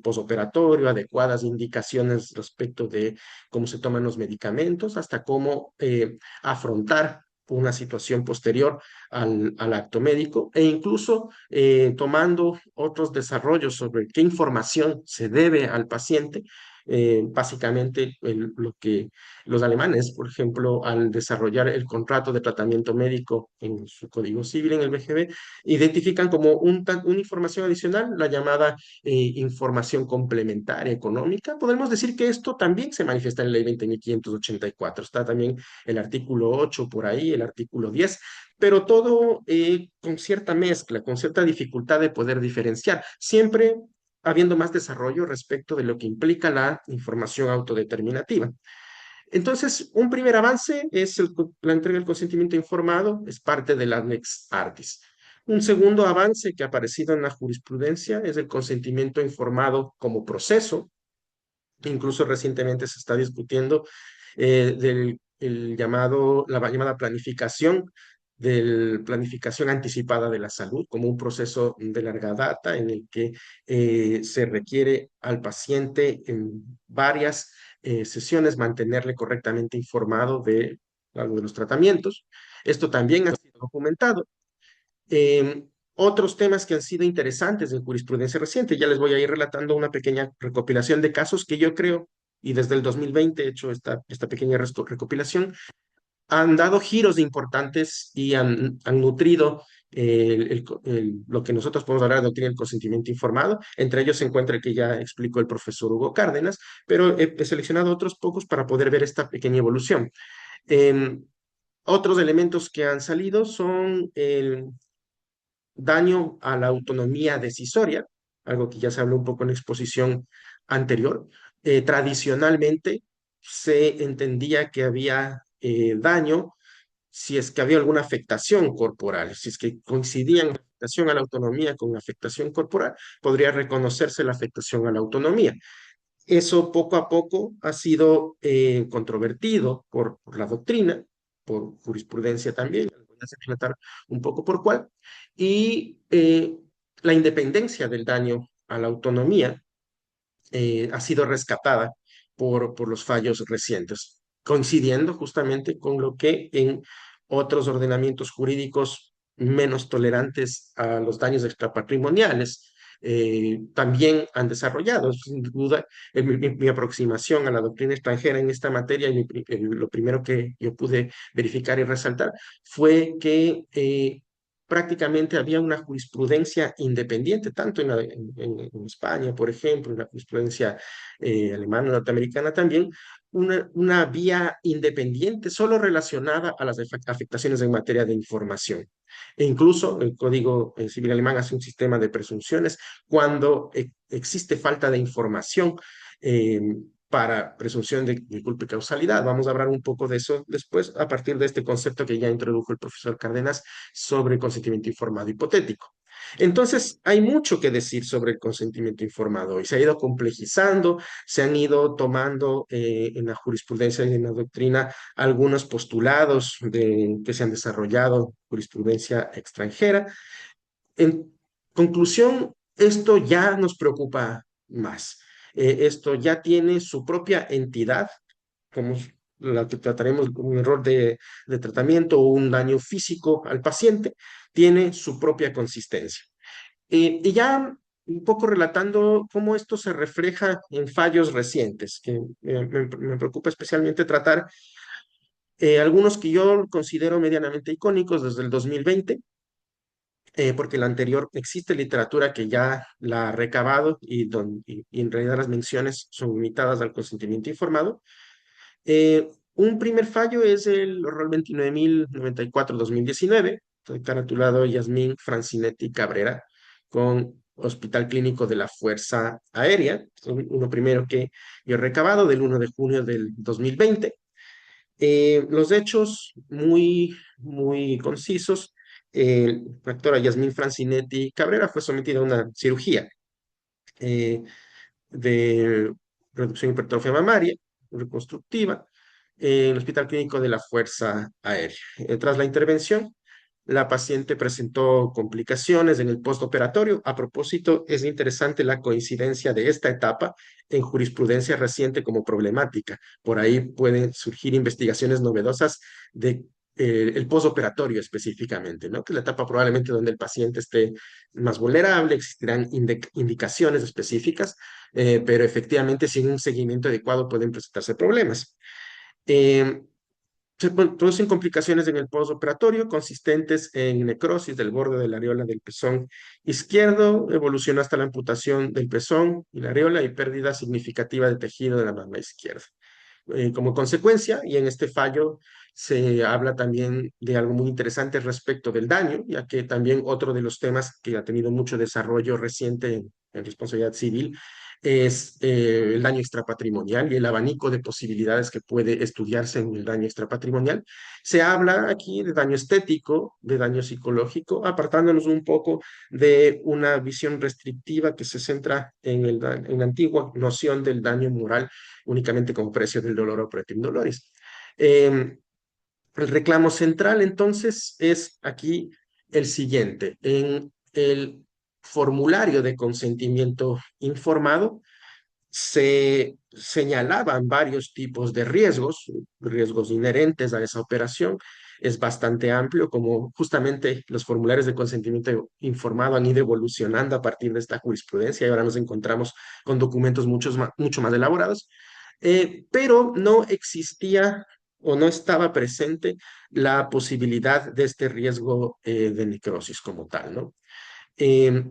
S3: posoperatorio, adecuadas indicaciones respecto de cómo se toman los medicamentos, hasta cómo afrontar una situación posterior al acto médico e incluso tomando otros desarrollos sobre qué información se debe al paciente. Básicamente, lo que los alemanes, por ejemplo, al desarrollar el contrato de tratamiento médico en su Código Civil, en el BGB, identifican como una información adicional la llamada información complementaria económica. Podemos decir que esto también se manifiesta en la ley 20.584. Está también el artículo 8 por ahí, el artículo 10, pero todo con cierta mezcla, con cierta dificultad de poder diferenciar. Siempre habiendo más desarrollo respecto de lo que implica la información autodeterminativa. Entonces, un primer avance es la entrega del consentimiento informado, es parte de la Lex Artis. Un segundo avance que ha aparecido en la jurisprudencia es el consentimiento informado como proceso. Incluso recientemente se está discutiendo la llamada planificación anticipada de la salud como un proceso de larga data en el que se requiere al paciente en varias sesiones mantenerle correctamente informado de algo de los tratamientos. Esto también ha sido documentado. Eh, Otros temas que han sido interesantes en jurisprudencia reciente, ya les voy a ir relatando una pequeña recopilación de casos que yo creo, y desde el 2020 he hecho esta pequeña recopilación, han dado giros importantes y han nutrido lo que nosotros podemos hablar de doctrina del consentimiento informado. Entre ellos se encuentra el que ya explicó el profesor Hugo Cárdenas, pero he seleccionado otros pocos para poder ver esta pequeña evolución. Em, Otros elementos que han salido son el daño a la autonomía decisoria, algo que ya se habló un poco en la exposición anterior. Tradicionalmente se entendía que había daño si es que había alguna afectación corporal, si es que coincidían la afectación a la autonomía con la afectación corporal, podría reconocerse la afectación a la autonomía. Eso poco a poco ha sido controvertido por la doctrina, por jurisprudencia también, voy a relatar un poco por cuál, y la independencia del daño a la autonomía ha sido rescatada por los fallos recientes, coincidiendo justamente con lo que en otros ordenamientos jurídicos menos tolerantes a los daños extrapatrimoniales también han desarrollado. Sin duda, mi aproximación a la doctrina extranjera en esta materia, y lo primero que yo pude verificar y resaltar fue que prácticamente había una jurisprudencia independiente, tanto en España, por ejemplo, en la jurisprudencia alemana, norteamericana también, una vía independiente solo relacionada a las afectaciones en materia de información. E incluso el Código Civil alemán hace un sistema de presunciones cuando existe falta de información eh, para presunción de culpa y causalidad. Vamos a hablar un poco de eso después a partir de este concepto que ya introdujo el profesor Cárdenas sobre consentimiento informado hipotético. Entonces, hay mucho que decir sobre el consentimiento informado y se ha ido complejizando, se han ido tomando en la jurisprudencia y en la doctrina algunos postulados que se han desarrollado, jurisprudencia extranjera. En conclusión, esto ya nos preocupa más. Esto ya tiene su propia entidad, como la que trataremos como un error de tratamiento o un daño físico al paciente, tiene su propia consistencia. Y ya un poco relatando cómo esto se refleja en fallos recientes, que me preocupa especialmente tratar algunos que yo considero medianamente icónicos desde el 2020, porque la anterior existe literatura que ya la ha recabado y en realidad las menciones son limitadas al consentimiento informado. Un primer fallo es el rol 29.094-2019, caratulado Yasmín Francinetti Cabrera, con Hospital Clínico de la Fuerza Aérea, uno primero que yo he recabado del 1 de junio del 2020. Los hechos muy concisos. La doctora Yasmín Francinetti Cabrera fue sometida a una cirugía eh, de reducción hipertrofia mamaria reconstructiva en el Hospital Clínico de la Fuerza Aérea. Tras la intervención, la paciente presentó complicaciones en el postoperatorio. A propósito, es interesante la coincidencia de esta etapa en jurisprudencia reciente como problemática. Por ahí pueden surgir investigaciones novedosas de el postoperatorio específicamente, ¿no? Que es la etapa probablemente donde el paciente esté más vulnerable, existirán indicaciones específicas, pero efectivamente sin un seguimiento adecuado pueden presentarse problemas. Eh, Se producen complicaciones en el postoperatorio consistentes en necrosis del borde de la areola del pezón izquierdo, evoluciona hasta la amputación del pezón y la areola y pérdida significativa de tejido de la mama izquierda. Como consecuencia, y en este fallo se habla también de algo muy interesante respecto del daño, ya que también otro de los temas que ha tenido mucho desarrollo reciente en responsabilidad civil es el daño extrapatrimonial y el abanico de posibilidades que puede estudiarse en el daño extrapatrimonial. Se habla aquí de daño estético, de daño psicológico, apartándonos un poco de una visión restrictiva que se centra en la antigua noción del daño moral únicamente como precio del dolor o pretim doloris. El reclamo central entonces es aquí el siguiente. En el formulario de consentimiento informado se señalaban varios tipos de riesgos inherentes a esa operación. Es bastante amplio, como justamente los formularios de consentimiento informado han ido evolucionando a partir de esta jurisprudencia y ahora nos encontramos con documentos mucho más elaborados, pero no existía o no estaba presente la posibilidad de este riesgo de necrosis como tal, ¿no?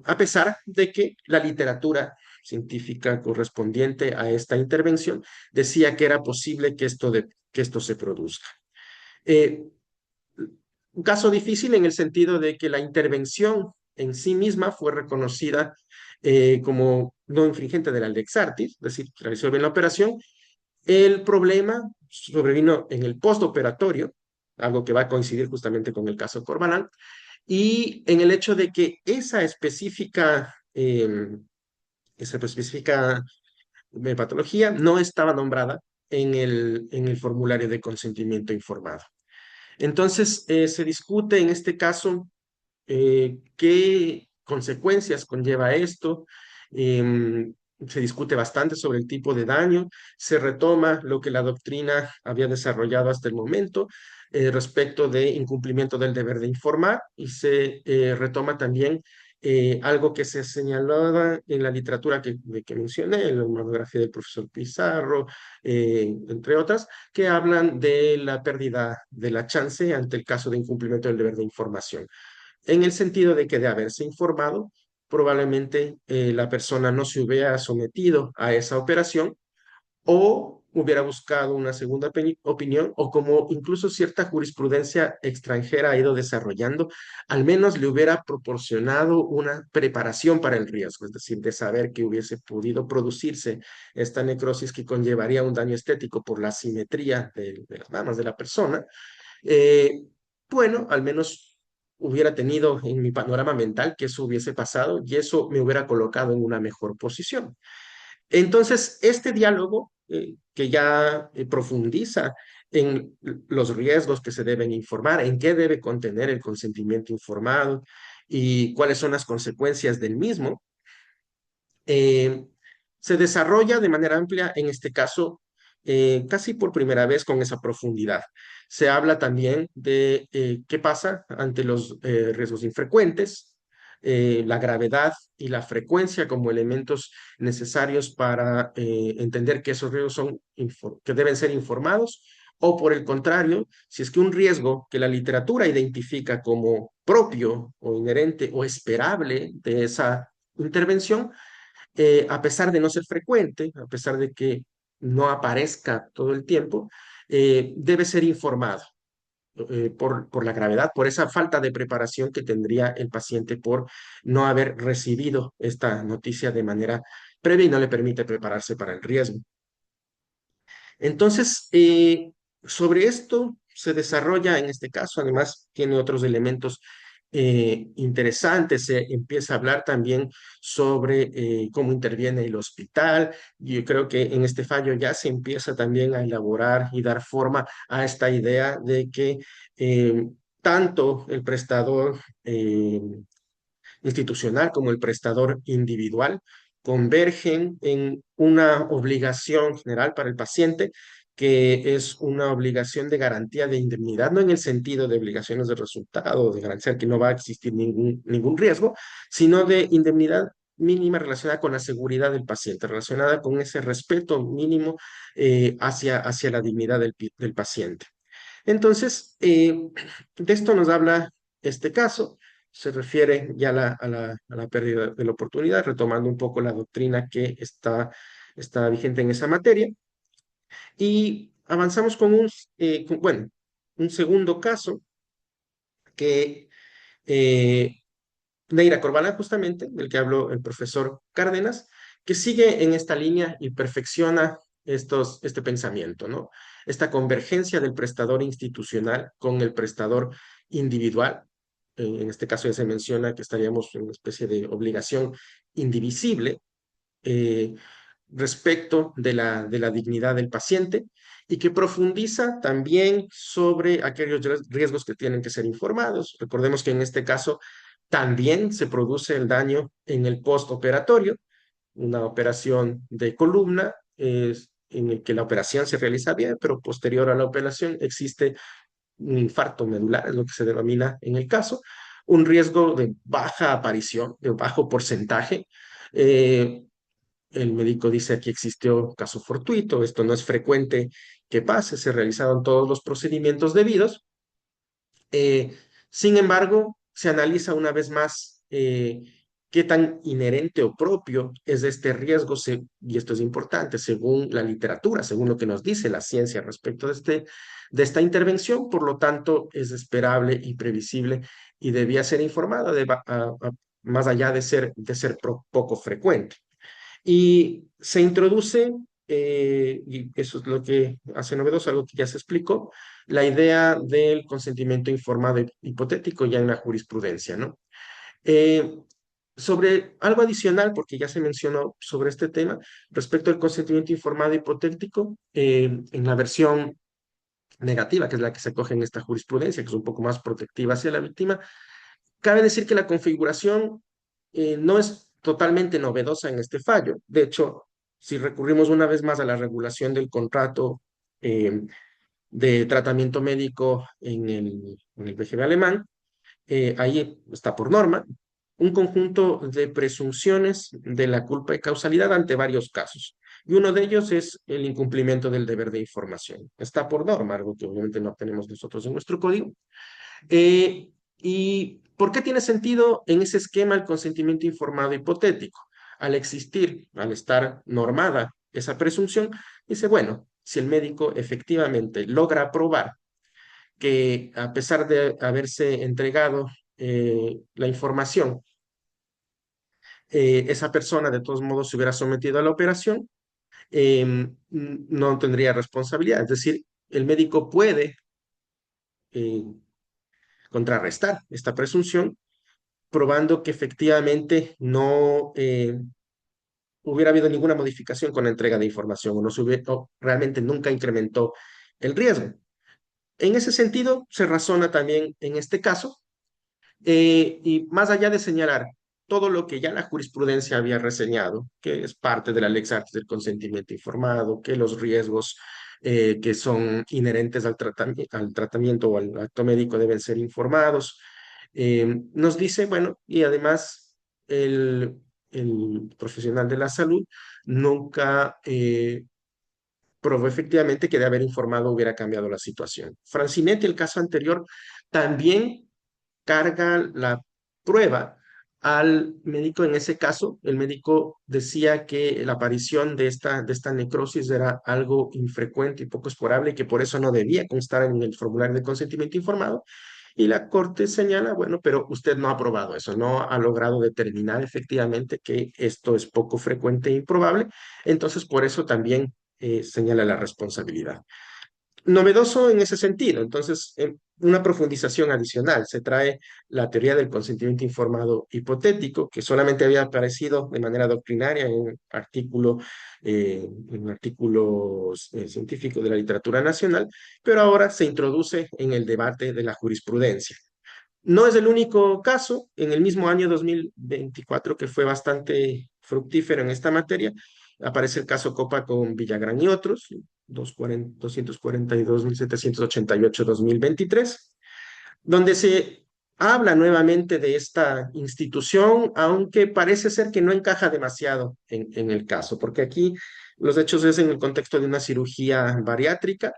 S3: A pesar de que la literatura científica correspondiente a esta intervención decía que era posible que esto se produzca. Eh, un caso difícil en el sentido de que la intervención en sí misma fue reconocida como no infringente de la Lex Artis, es decir, realizó bien la operación. El problema sobrevino en el postoperatorio, algo que va a coincidir justamente con el caso Corbanal, y en el hecho de que esa específica patología no estaba nombrada en el formulario de consentimiento informado. Entonces, se discute en este caso qué consecuencias conlleva esto. Se discute bastante sobre el tipo de daño, se retoma lo que la doctrina había desarrollado hasta el momento respecto de incumplimiento del deber de informar y se retoma también algo que se señalaba en la literatura que mencioné, en la monografía del profesor Pizarro, entre otras, que hablan de la pérdida de la chance ante el caso de incumplimiento del deber de información en el sentido de que de haberse informado, probablemente la persona no se hubiera sometido a esa operación o hubiera buscado una segunda opinión o como incluso cierta jurisprudencia extranjera ha ido desarrollando, al menos le hubiera proporcionado una preparación para el riesgo, es decir, de saber que hubiese podido producirse esta necrosis que conllevaría un daño estético por la simetría de las mamas de la persona. eh, bueno, al menos hubiera tenido en mi panorama mental que eso hubiese pasado y eso me hubiera colocado en una mejor posición. Entonces, este diálogo que ya profundiza en los riesgos que se deben informar, en qué debe contener el consentimiento informado y cuáles son las consecuencias del mismo, eh, se desarrolla de manera amplia, en este caso, casi por primera vez con esa profundidad. Se habla también de qué pasa ante los riesgos infrecuentes, la gravedad y la frecuencia como elementos necesarios para entender que esos riesgos que deben ser informados, o por el contrario, si es que un riesgo que la literatura identifica como propio o inherente o esperable de esa intervención, a pesar de no ser frecuente, a pesar de que no aparezca todo el tiempo, debe ser informado. por la gravedad, por esa falta de preparación que tendría el paciente por no haber recibido esta noticia de manera previa y no le permite prepararse para el riesgo. Entonces, sobre esto se desarrolla en este caso, además tiene otros elementos interesantes, se empieza a hablar también sobre cómo interviene el hospital. Yo creo que en este fallo ya se empieza también a elaborar y dar forma a esta idea de que tanto el prestador institucional como el prestador individual convergen en una obligación general para el paciente, que es una obligación de garantía de indemnidad, no en el sentido de obligaciones de resultado, de garantizar que no va a existir ningún riesgo, sino de indemnidad mínima relacionada con la seguridad del paciente, relacionada con ese respeto mínimo hacia la dignidad del paciente. Entonces, de esto nos habla este caso, se refiere ya a la pérdida de la oportunidad, retomando un poco la doctrina que está vigente en esa materia. Y avanzamos bueno, un segundo caso que Neira Corbalán, justamente, del que habló el profesor Cárdenas, que sigue en esta línea y perfecciona este pensamiento, ¿no? Esta convergencia del prestador institucional con el prestador individual. En este caso ya se menciona que estaríamos en una especie de obligación indivisible eh, respecto de la dignidad del paciente y que profundiza también sobre aquellos riesgos que tienen que ser informados. Recordemos que en este caso también se produce el daño en el postoperatorio, una operación de columna en el que la operación se realiza bien, pero posterior a la operación existe un infarto medular, es lo que se denomina en el caso, un riesgo de baja aparición, de bajo porcentaje. Eh, el médico dice que existió caso fortuito, esto no es frecuente que pase, se realizaron todos los procedimientos debidos. Eh, Sin embargo, se analiza una vez más qué tan inherente o propio es este riesgo, y esto es importante, según la literatura, según lo que nos dice la ciencia respecto de esta intervención, por lo tanto, es esperable y previsible y debía ser informada más allá de ser poco frecuente. Y se introduce, y eso es lo que hace novedoso, algo que ya se explicó, la idea del consentimiento informado hipotético ya en la jurisprudencia, ¿no? Eh, Sobre algo adicional, porque ya se mencionó sobre este tema, respecto al consentimiento informado hipotético, en la versión negativa, que es la que se coge en esta jurisprudencia, que es un poco más protectiva hacia la víctima, cabe decir que la configuración no es totalmente novedosa en este fallo. De hecho, si recurrimos una vez más a la regulación del contrato eh, de tratamiento médico en el BGB alemán, ahí está por norma un conjunto de presunciones de la culpa y causalidad ante varios casos. Y uno de ellos es el incumplimiento del deber de información. Está por norma, algo que obviamente no tenemos nosotros en nuestro código. ¿Y por qué tiene sentido en ese esquema el consentimiento informado hipotético? Al existir, al estar normada esa presunción, dice, bueno, si el médico efectivamente logra probar que a pesar de haberse entregado la información, esa persona de todos modos se hubiera sometido a la operación, no tendría responsabilidad. Es decir, el médico puede eh, contrarrestar esta presunción probando que efectivamente no hubiera habido ninguna modificación con la entrega de información o no se hubiera, o realmente nunca incrementó el riesgo. En ese sentido, se razona también en este caso, y más allá de señalar todo lo que ya la jurisprudencia había reseñado, que es parte de la lex artis del consentimiento informado, que los riesgos que son inherentes al tratamiento o al acto médico deben ser informados, nos dice, bueno, y además el profesional de la salud nunca probó efectivamente que de haber informado hubiera cambiado la situación. Francinetti, el caso anterior, también carga la prueba al médico. En ese caso, el médico decía que la aparición de esta necrosis era algo infrecuente y poco esporable y que por eso no debía constar en el formulario de consentimiento informado. Y la Corte señala, bueno, pero usted no ha probado eso, no ha logrado determinar efectivamente que esto es poco frecuente e improbable, entonces por eso también señala la responsabilidad. Novedoso en ese sentido. Entonces, una profundización adicional. Se trae la teoría del consentimiento informado hipotético, que solamente había aparecido de manera doctrinaria en artículos científicos de la literatura nacional, pero ahora se introduce en el debate de la jurisprudencia. No es el único caso. En el mismo año 2024, que fue bastante fructífero en esta materia, aparece el caso Copa con Villagrán y otros, 242.788-2023, donde se habla nuevamente de esta institución, aunque parece ser que no encaja demasiado en el caso, porque aquí los hechos es en el contexto de una cirugía bariátrica.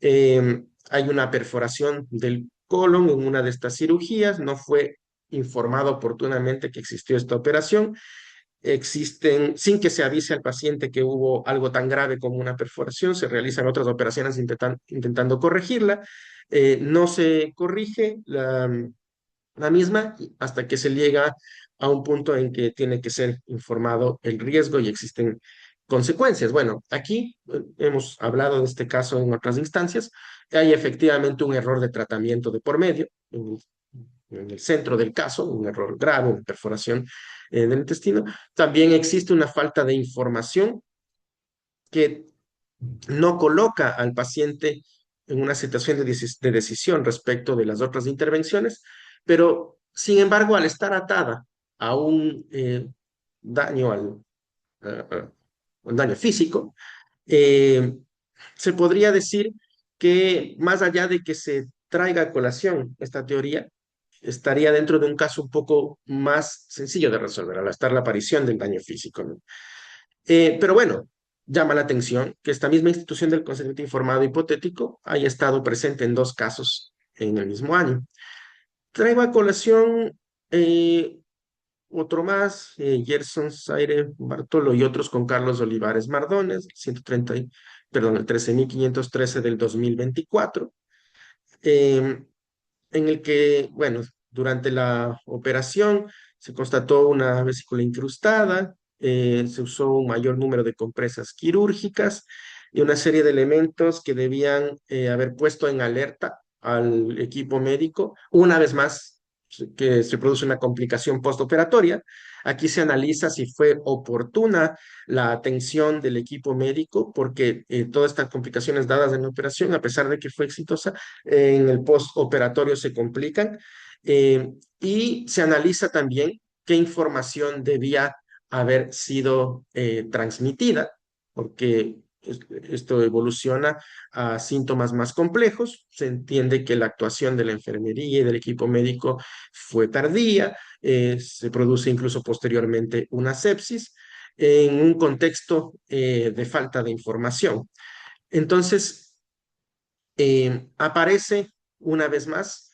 S3: Hay una perforación del colon en una de estas cirugías, no fue informado oportunamente que existió esta operación. Existen, sin que se avise al paciente que hubo algo tan grave como una perforación, se realizan otras operaciones intentando corregirla. No se corrige la misma hasta que se llega a un punto en que tiene que ser informado el riesgo y existen consecuencias. Bueno, aquí hemos hablado de este caso en otras instancias. Hay efectivamente un error de tratamiento de por medio en el centro del caso, un error grave, una perforación del intestino. También existe una falta de información que no coloca al paciente en una situación de decisión respecto de las otras intervenciones, pero sin embargo, al estar atada a un daño, un daño físico, eh, se podría decir que más allá de que se traiga a colación esta teoría, estaría dentro de un caso un poco más sencillo de resolver, al estar la aparición del daño físico, ¿no? Pero bueno, llama la atención que esta misma institución del consentimiento informado hipotético haya estado presente en dos casos en el mismo año. Traigo a colación otro más, Gerson Zaire Bartolo y otros con Carlos Olivares Mardones, 130, perdón, el 13.513 del 2024, eh, en el que, bueno, durante la operación se constató una vesícula incrustada, se usó un mayor número de compresas quirúrgicas y una serie de elementos que debían haber puesto en alerta al equipo médico. Una vez más, que se produce una complicación postoperatoria. Aquí se analiza si fue oportuna la atención del equipo médico, porque todas estas complicaciones dadas en la operación, a pesar de que fue exitosa, en el postoperatorio se complican. Y se analiza también qué información debía haber sido transmitida, porque esto evoluciona a síntomas más complejos. Se entiende que la actuación de la enfermería y del equipo médico fue tardía, se produce incluso posteriormente una sepsis en un contexto de falta de información. Entonces, aparece una vez más,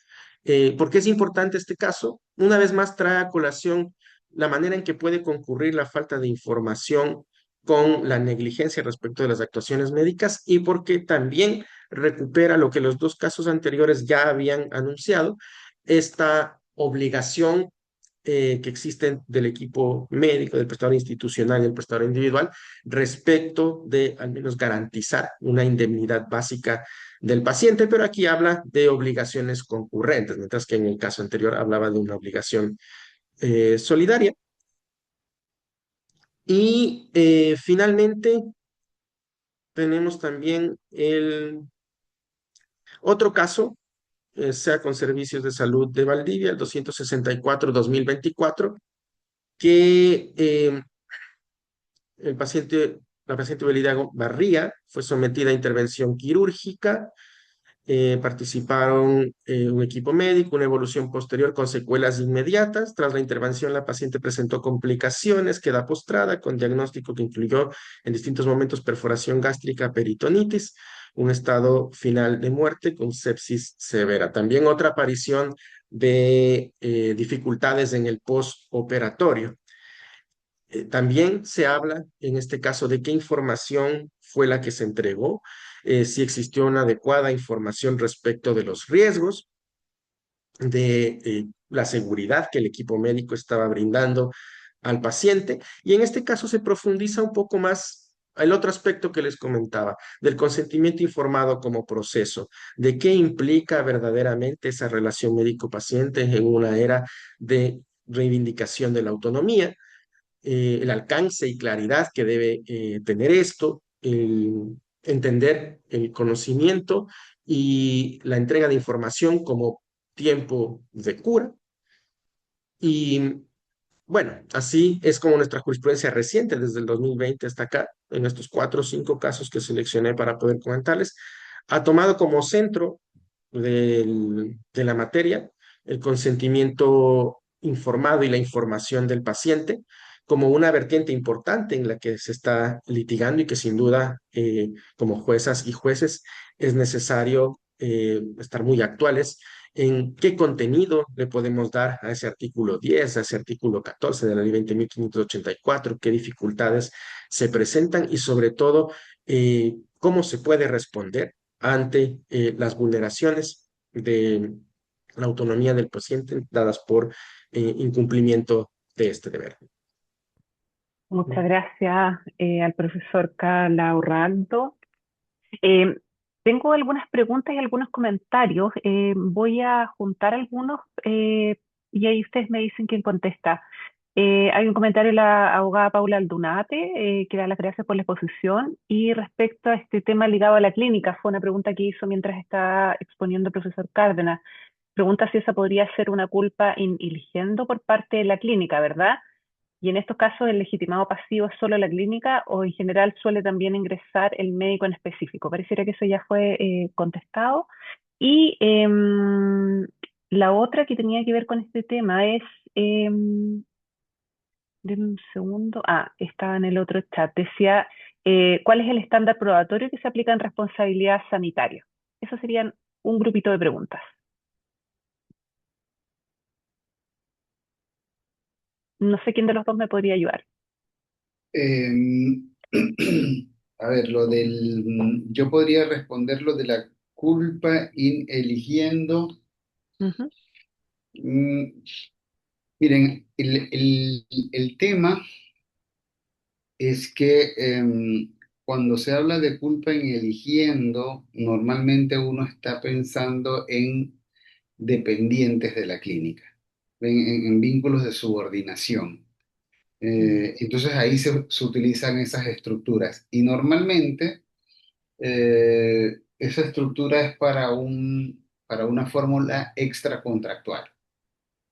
S3: ¿por qué es importante este caso? Una vez más trae a colación la manera en que puede concurrir la falta de información con la negligencia respecto de las actuaciones médicas y porque también recupera lo que los dos casos anteriores ya habían anunciado, esta obligación que existe del equipo médico, del prestador institucional y del prestador individual respecto de al menos garantizar una indemnidad básica del paciente, pero aquí habla de obligaciones concurrentes, mientras que en el caso anterior hablaba de una obligación solidaria. Y finalmente tenemos también el otro caso, sea con servicios de salud de Valdivia, el 264-2024, que la paciente Belida Barría fue sometida a intervención quirúrgica. Participaron un equipo médico, una evolución posterior con secuelas inmediatas. Tras la intervención, la paciente presentó complicaciones, queda postrada con diagnóstico que incluyó en distintos momentos perforación gástrica, peritonitis. un estado final de muerte con sepsis severa. También otra aparición de dificultades en el postoperatorio. También se habla en este caso de qué información fue la que se entregó, si existió una adecuada información respecto de los riesgos, de la seguridad que el equipo médico estaba brindando al paciente. Y en este caso se profundiza un poco más el otro aspecto que les comentaba, del consentimiento informado como proceso, de qué implica verdaderamente esa relación médico-paciente en una era de reivindicación de la autonomía, el alcance y claridad que debe tener esto, el entender el conocimiento y la entrega de información como tiempo de cura. Y bueno, así es como nuestra jurisprudencia reciente, desde el 2020 hasta acá, en estos 4 o 5 casos que seleccioné para poder comentarles, ha tomado como centro de la materia el consentimiento informado y la información del paciente como una vertiente importante en la que se está litigando y que sin duda, como juezas y jueces, es necesario estar muy actuales en qué contenido le podemos dar a ese artículo 10, a ese artículo 14 de la ley 20.584, qué dificultades se presentan y sobre todo cómo se puede responder ante las vulneraciones de la autonomía del paciente dadas por incumplimiento de este deber.
S1: Muchas gracias al profesor Carla Urraldo. Eh, Tengo algunas preguntas y algunos comentarios. Voy a juntar algunos y ahí ustedes me dicen quién contesta. Hay un comentario de la abogada Paula Aldunate, que da las gracias por la exposición. Y respecto a este tema ligado a la clínica, fue una pregunta que hizo mientras estaba exponiendo el profesor Cárdenas. Pregunta si esa podría ser una culpa in iligiendo por parte de la clínica, ¿verdad? Y en estos casos, ¿el legitimado pasivo es solo la clínica o en general suele también ingresar el médico en específico? Pareciera que eso ya fue contestado. Y la otra que tenía que ver con este tema es, denme un segundo, estaba en el otro chat, decía, ¿cuál es el estándar probatorio que se aplica en responsabilidad sanitaria? Eso serían un grupito de preguntas. No sé quién de los dos me podría ayudar.
S2: Em, a ver, yo podría responder lo de la culpa in eligiendo.
S1: Ujú,
S2: Mm, Miren, el tema es que cuando se habla de culpa en eligiendo, normalmente uno está pensando en dependientes de la clínica, en vínculos de subordinación.
S1: mm,
S2: Entonces ahí se utilizan esas estructuras y normalmente esa estructura es para una fórmula extracontractual,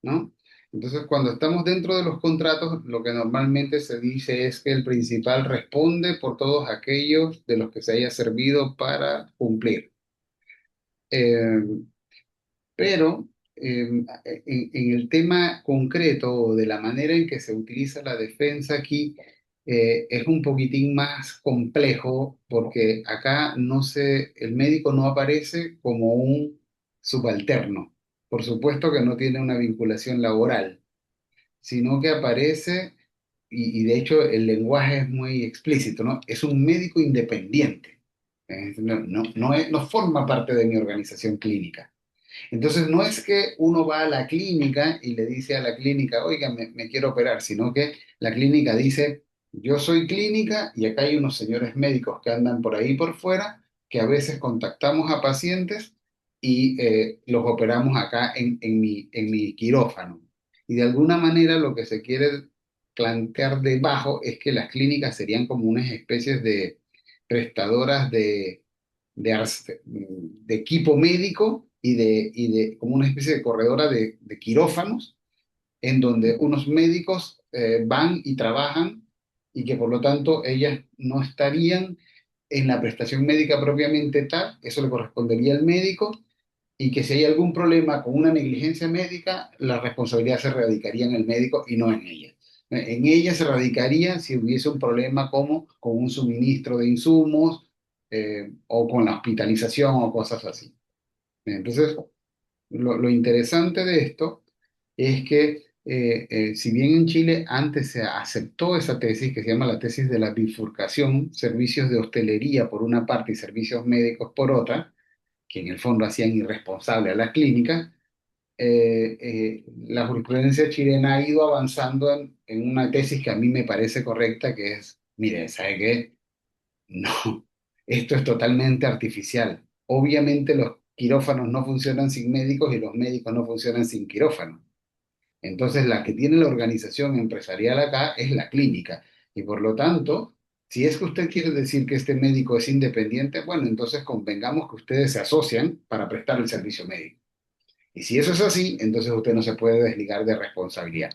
S2: ¿no? Entonces, cuando estamos dentro de los contratos, lo que normalmente se dice es que el principal responde por todos aquellos de los que se haya servido para cumplir. Eh, pero en el tema concreto o de la manera en que se utiliza la defensa aquí, es un poquitín más complejo porque acá el médico no aparece como un subalterno. Por supuesto que no tiene una vinculación laboral, sino que aparece, y de hecho el lenguaje es muy explícito, ¿no? Es un médico independiente. No forma parte de mi organización clínica. Entonces no es que uno va a la clínica y le dice a la clínica, oiga, me quiero operar, sino que la clínica dice, yo soy clínica y acá hay unos señores médicos que andan por ahí por fuera, que a veces contactamos a pacientes y los operamos acá en mi quirófano. Y de alguna manera lo que se quiere plantear debajo es que las clínicas serían como unas especies de prestadoras de equipo médico y de como una especie de corredora de quirófanos, en donde unos médicos van y trabajan y que por lo tanto ellas no estarían en la prestación médica propiamente tal, eso le correspondería al médico, y que si hay algún problema con una negligencia médica, la responsabilidad se radicaría en el médico y no en ella. En ella se radicaría si hubiese un problema como con un suministro de insumos, o con la hospitalización o cosas así. Entonces, lo interesante de esto es que si bien en Chile antes se aceptó esa tesis que se llama la tesis de la bifurcación, servicios de hostelería por una parte y servicios médicos por otra, que en el fondo hacían irresponsable a las clínicas, la jurisprudencia chilena ha ido avanzando en una tesis que a mí me parece correcta, que es, mire, ¿sabe qué? No, esto es totalmente artificial. Obviamente los quirófanos no funcionan sin médicos y los médicos no funcionan sin quirófanos. Entonces la que tiene la organización empresarial acá es la clínica. Y por lo tanto, si es que usted quiere decir que este médico es independiente, bueno, entonces convengamos que ustedes se asocian para prestar el servicio médico. Y si eso es así, entonces usted no se puede desligar de responsabilidad.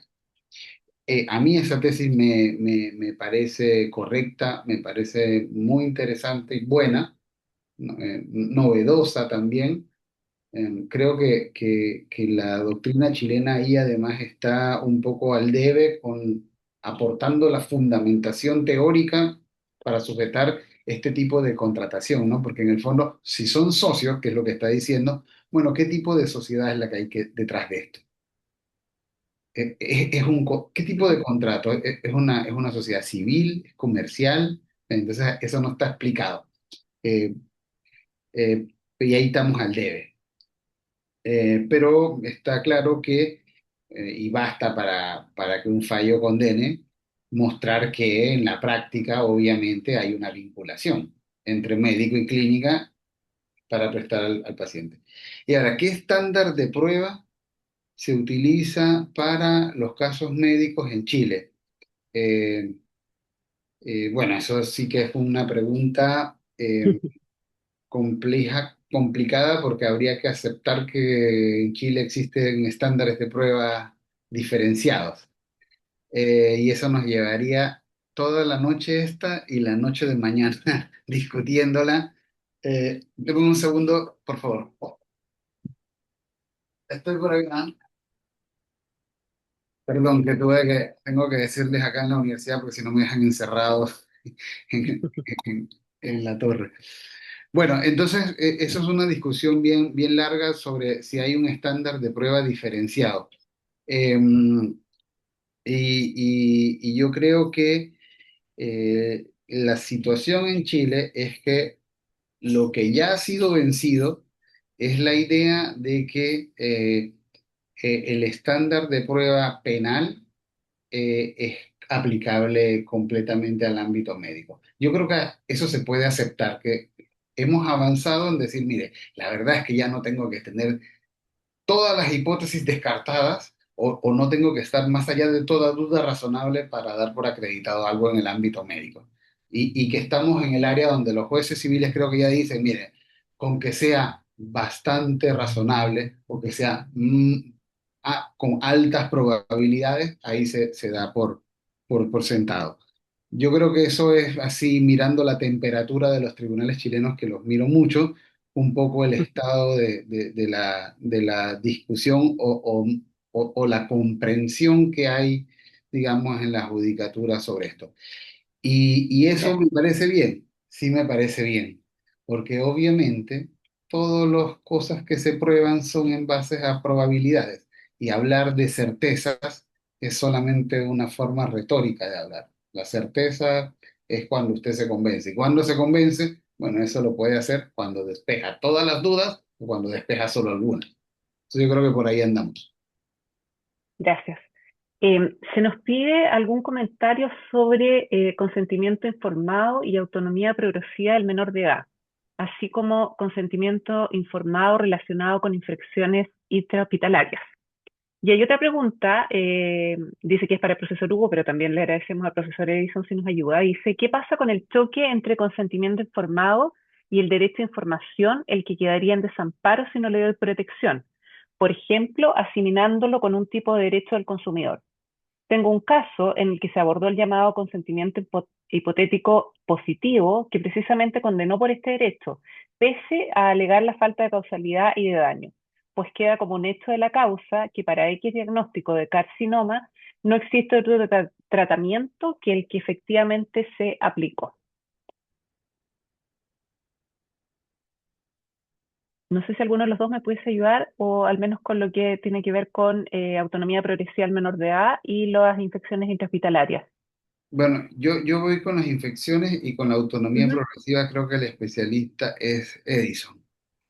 S2: A mí esa tesis me parece correcta, me parece muy interesante y buena, novedosa también. Creo que la doctrina chilena ahí además está un poco al debe con aportando la fundamentación teórica para sujetar este tipo de contratación, ¿no? Porque en el fondo, si son socios, que es lo que está diciendo, bueno, ¿qué tipo de sociedad es la que hay detrás de esto? ¿Qué tipo de contrato? Es una sociedad civil? ¿Es comercial? Entonces, eso no está explicado. Eh, eh, y ahí estamos al debe. Pero está claro que, y basta para que un fallo condene, mostrar que en la práctica obviamente hay una vinculación entre médico y clínica para prestar al paciente. Y ahora, ¿qué estándar de prueba se utiliza para los casos médicos en Chile? Eh, bueno, eso sí que es una pregunta compleja, complicada porque habría que aceptar que en Chile existen estándares de prueba diferenciados. Y eso nos llevaría toda la noche esta y la noche de mañana discutiéndola. Deme un segundo, por favor. Oh, estoy por acá. Perdón, tengo que decirles acá en la universidad porque si no me dejan encerrado en, en la torre. Bueno, entonces eso es una discusión bien larga sobre si hay un estándar de prueba diferenciado. Eh, y yo creo que la situación en Chile es que lo que ya ha sido vencido es la idea de que el estándar de prueba penal es aplicable completamente al ámbito médico. Yo creo que eso se puede aceptar, que hemos avanzado en decir, mire, la verdad es que ya no tengo que tener todas las hipótesis descartadas o no tengo que estar más allá de toda duda razonable para dar por acreditado algo en el ámbito médico. Y que estamos en el área donde los jueces civiles creo que ya dicen, mire, con que sea bastante razonable o que sea con altas probabilidades, ahí se da por sentado. Yo creo que eso es así, mirando la temperatura de los tribunales chilenos, que los miro mucho, un poco el estado de la discusión o la comprensión que hay, digamos, en la judicatura sobre esto. Y eso me parece bien, sí me parece bien, porque obviamente todas las cosas que se prueban son en base a probabilidades y hablar de certezas es solamente una forma retórica de hablar. La certeza es cuando usted se convence. ¿Y cuando se convence? Bueno, eso lo puede hacer cuando despeja todas las dudas o cuando despeja solo algunas. Entonces yo creo que por ahí andamos.
S1: Gracias. Se nos pide algún comentario sobre consentimiento informado y autonomía progresiva del menor de edad, así como consentimiento informado relacionado con infecciones intrahospitalarias. Y hay otra pregunta, dice que es para el profesor Hugo, pero también le agradecemos al profesor Edison si nos ayuda. Dice, ¿qué pasa con el choque entre consentimiento informado y el derecho a información, el que quedaría en desamparo si no le doy protección? Por ejemplo, asimilándolo con un tipo de derecho del consumidor. Tengo un caso en el que se abordó el llamado consentimiento hipotético positivo, que precisamente condenó por este derecho, pese a alegar la falta de causalidad y de daño, pues queda como un hecho de la causa que para X diagnóstico de carcinoma no existe otro tratamiento que el que efectivamente se aplicó. No sé si alguno de los dos me pudiese ayudar, o al menos con lo que tiene que ver con autonomía progresiva al menor de edad y las infecciones intrahospitalarias.
S2: Bueno, yo voy con las infecciones y con la autonomía
S1: Ujú.
S2: progresiva, creo que el especialista es Edison.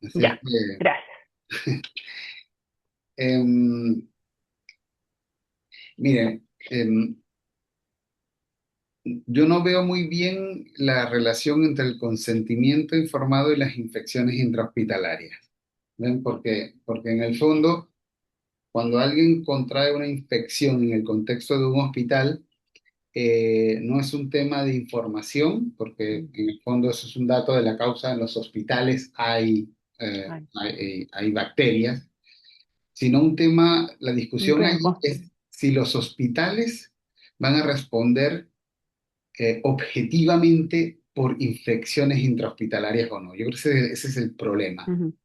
S2: Así es
S1: Ya,
S2: que,
S1: gracias.
S2: em, miren, yo no veo muy bien la relación entre el consentimiento informado y las infecciones intrahospitalarias. ¿Ven? Porque en el fondo, cuando alguien contrae una infección en el contexto de un hospital, no es un tema de información, porque en el fondo eso es un dato de la causa. En los hospitales
S1: Ay,
S2: hay bacterias, sino un tema, la
S1: un
S2: discusión allí
S1: riesgo.
S2: es si los hospitales van a responder objetivamente por infecciones intrahospitalarias o no. Yo creo que ese es el problema.
S1: Ujú,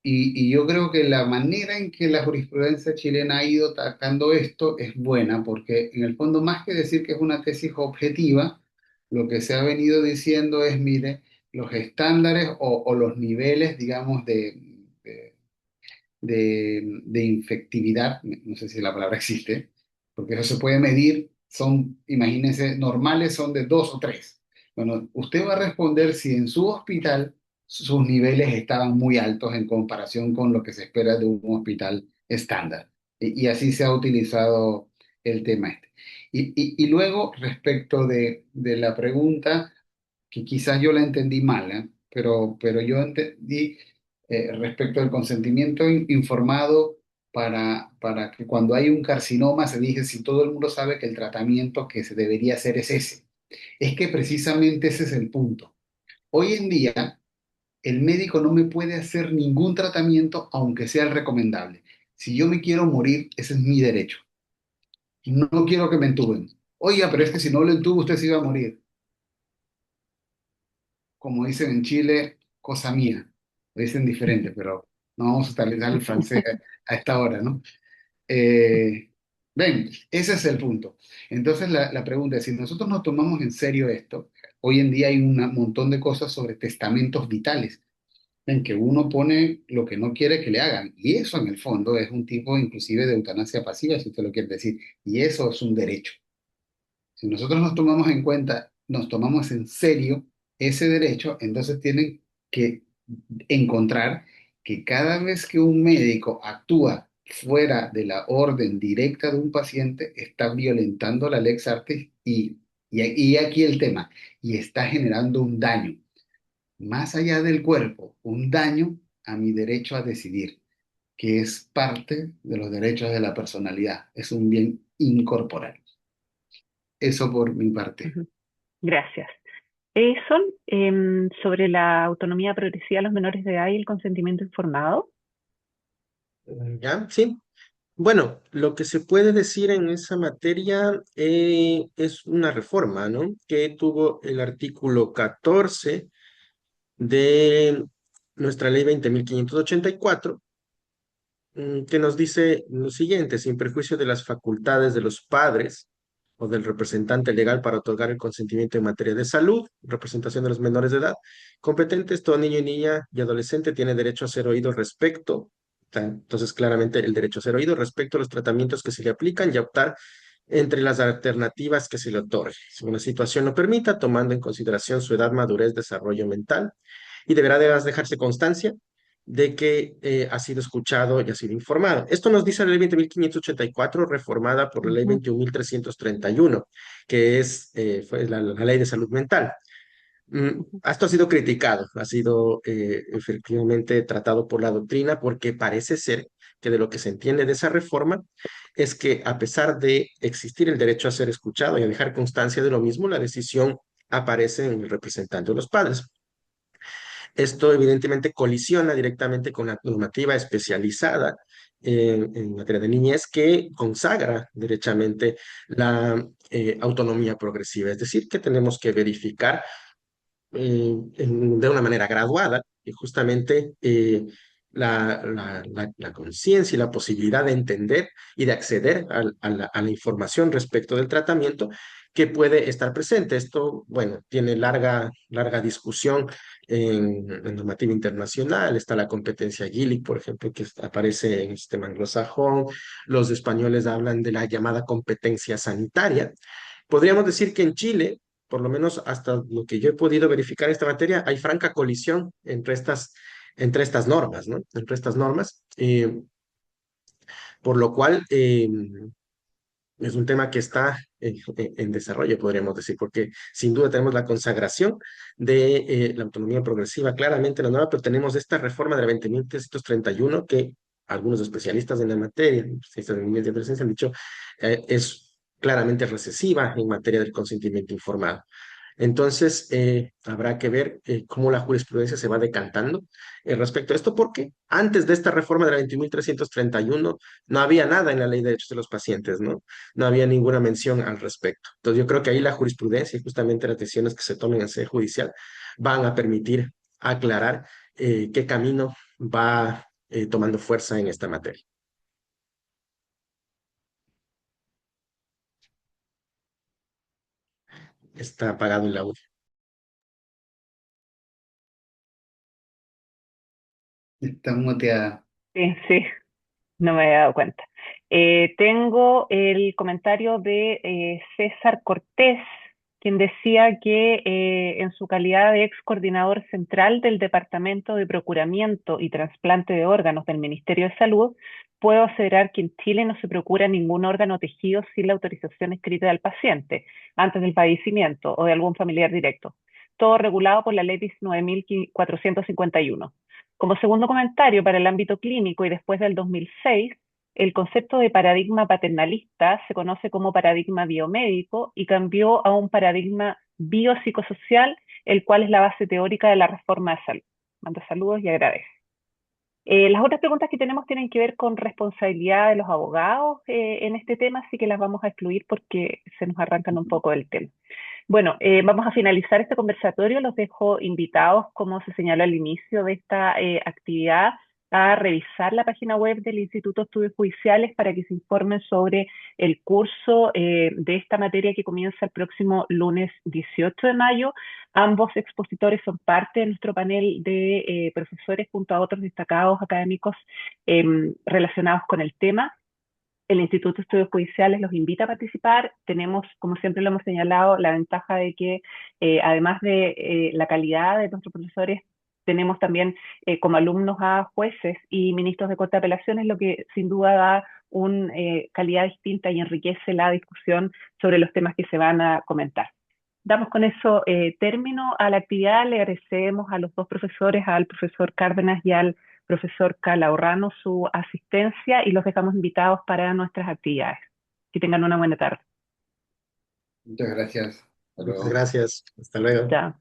S2: Y yo creo que la manera en que la jurisprudencia chilena ha ido atacando esto es buena, porque en el fondo, más que decir que es una tesis objetiva, lo que se ha venido diciendo es, mire, los estándares o los niveles, digamos, de infectividad, no sé si la palabra existe, porque eso se puede medir, son, imagínense, normales son de 2 o 3. Bueno, usted va a responder si en su hospital sus niveles estaban muy altos en comparación con lo que se espera de un hospital estándar. Y así se ha utilizado el tema este. Y luego, respecto de la pregunta, que quizás yo la entendí mal, ¿eh? Pero yo entendí respecto al consentimiento informado para que cuando hay un carcinoma se dice si todo el mundo sabe que el tratamiento que se debería hacer es ese. Es que precisamente ese es el punto. Hoy en día, el médico no me puede hacer ningún tratamiento aunque sea el recomendable. Si yo me quiero morir, ese es mi derecho. No quiero que me entuben. Oiga, pero es que si no lo entubo, usted se iba a morir. Como dicen en Chile, cosa mía. Lo dicen diferente, pero no vamos a utilizar el francés a esta hora, ¿no? Eh, ven, ese es el punto. Entonces la pregunta es, si nosotros nos tomamos en serio esto, hoy en día hay un montón de cosas sobre testamentos vitales, en que uno pone lo que no quiere que le hagan, y eso en el fondo es un tipo inclusive de eutanasia pasiva, si usted lo quiere decir, y eso es un derecho. Si nosotros nos tomamos en cuenta, nos tomamos en serio ese derecho, entonces tienen que encontrar que cada vez que un médico actúa fuera de la orden directa de un paciente, está violentando la lex artis y aquí el tema, y está generando un daño, más allá del cuerpo, un daño a mi derecho a decidir, que es parte de los derechos de la personalidad, es un bien incorporal. Eso por mi parte.
S1: ujú. Gracias. Son sobre la autonomía progresiva de los menores de edad y el consentimiento informado.
S3: ¿Ya? Sí. Bueno, lo que se puede decir en esa materia es una reforma, ¿no? Que tuvo el artículo 14 de nuestra ley 20.584, que nos dice lo siguiente: sin perjuicio de las facultades de los padres o del representante legal para otorgar el consentimiento en materia de salud, representación de los menores de edad, competentes, todo niño y niña y adolescente tiene derecho a ser oído respecto, entonces claramente el derecho a ser oído respecto a los tratamientos que se le aplican y a optar entre las alternativas que se le otorgue, según la situación lo permita, tomando en consideración su edad, madurez, desarrollo mental, y deberá dejarse constancia de que ha sido escuchado y ha sido informado. Esto nos dice la ley 20.584, reformada por la ley
S1: Ujú,
S3: 21.331, que fue la ley de salud mental.
S1: ujú.
S3: Esto ha sido criticado, ha sido efectivamente tratado por la doctrina, porque parece ser que de lo que se entiende de esa reforma es que, a pesar de existir el derecho a ser escuchado y a dejar constancia de lo mismo, la decisión aparece en el representante de los padres. Esto evidentemente colisiona directamente con la normativa especializada en materia de niñez, que consagra derechamente la autonomía progresiva. Es decir, que tenemos que verificar de una manera graduada, y justamente la conciencia y la posibilidad de entender y de acceder a la información respecto del tratamiento que puede estar presente. Esto, bueno, tiene larga discusión en normativa internacional. Está la competencia Gillick, por ejemplo, que aparece en el sistema anglosajón. Los españoles hablan de la llamada competencia sanitaria. Podríamos decir que en Chile, por lo menos hasta lo que yo he podido verificar en esta materia, hay franca colisión entre estas normas, ¿no? Entre estas normas, por lo cual es un tema que está en desarrollo, podríamos decir, porque sin duda tenemos la consagración de la autonomía progresiva claramente en la norma, pero tenemos esta reforma de la 20.331 que algunos especialistas en la materia, especialistas en niñez y adolescencia, han dicho es claramente recesiva en materia del consentimiento informado. Entonces, habrá que ver cómo la jurisprudencia se va decantando respecto a esto, porque antes de esta reforma de la 21.331 no había nada en la Ley de Derechos de los Pacientes, ¿no? No había ninguna mención al respecto. Entonces, yo creo que ahí la jurisprudencia y justamente las decisiones que se tomen en sede judicial van a permitir aclarar qué camino va tomando fuerza en esta materia. Está apagado el audio.
S2: Está muteada.
S1: Sí, sí, no me había dado cuenta. Tengo el comentario de César Cortés, quien decía que en su calidad de ex coordinador central del Departamento de Procuramiento y Trasplante de Órganos del Ministerio de Salud, puedo aseverar que en Chile no se procura ningún órgano tejido sin la autorización escrita del paciente antes del fallecimiento o de algún familiar directo. Todo regulado por la Ley 19.451. Como segundo comentario, para el ámbito clínico y después del 2006, el concepto de paradigma paternalista se conoce como paradigma biomédico y cambió a un paradigma biopsicosocial, el cual es la base teórica de la reforma de salud. Manda saludos y agradece. Las otras preguntas que tenemos tienen que ver con responsabilidad de los abogados en este tema, así que las vamos a excluir porque se nos arrancan un poco del tema. Bueno, vamos a finalizar este conversatorio. Los dejo invitados, como se señaló al inicio de esta actividad, a revisar la página web del Instituto de Estudios Judiciales para que se informen sobre el curso de esta materia que comienza el próximo lunes 18 de mayo. Ambos expositores son parte de nuestro panel de profesores junto a otros destacados académicos relacionados con el tema. El Instituto de Estudios Judiciales los invita a participar. Tenemos, como siempre lo hemos señalado, la ventaja de que, además de la calidad de nuestros profesores, tenemos también como alumnos a jueces y ministros de Corte de Apelaciones, lo que sin duda da una calidad distinta y enriquece la discusión sobre los temas que se van a comentar. Damos con eso término a la actividad. Le agradecemos a los dos profesores, al profesor Cárdenas y al profesor Calahorrano, su asistencia y los dejamos invitados para nuestras actividades. Que tengan una buena tarde.
S2: Muchas gracias. Hasta
S3: Muchas
S2: luego.
S3: gracias. Hasta luego.
S1: Ya.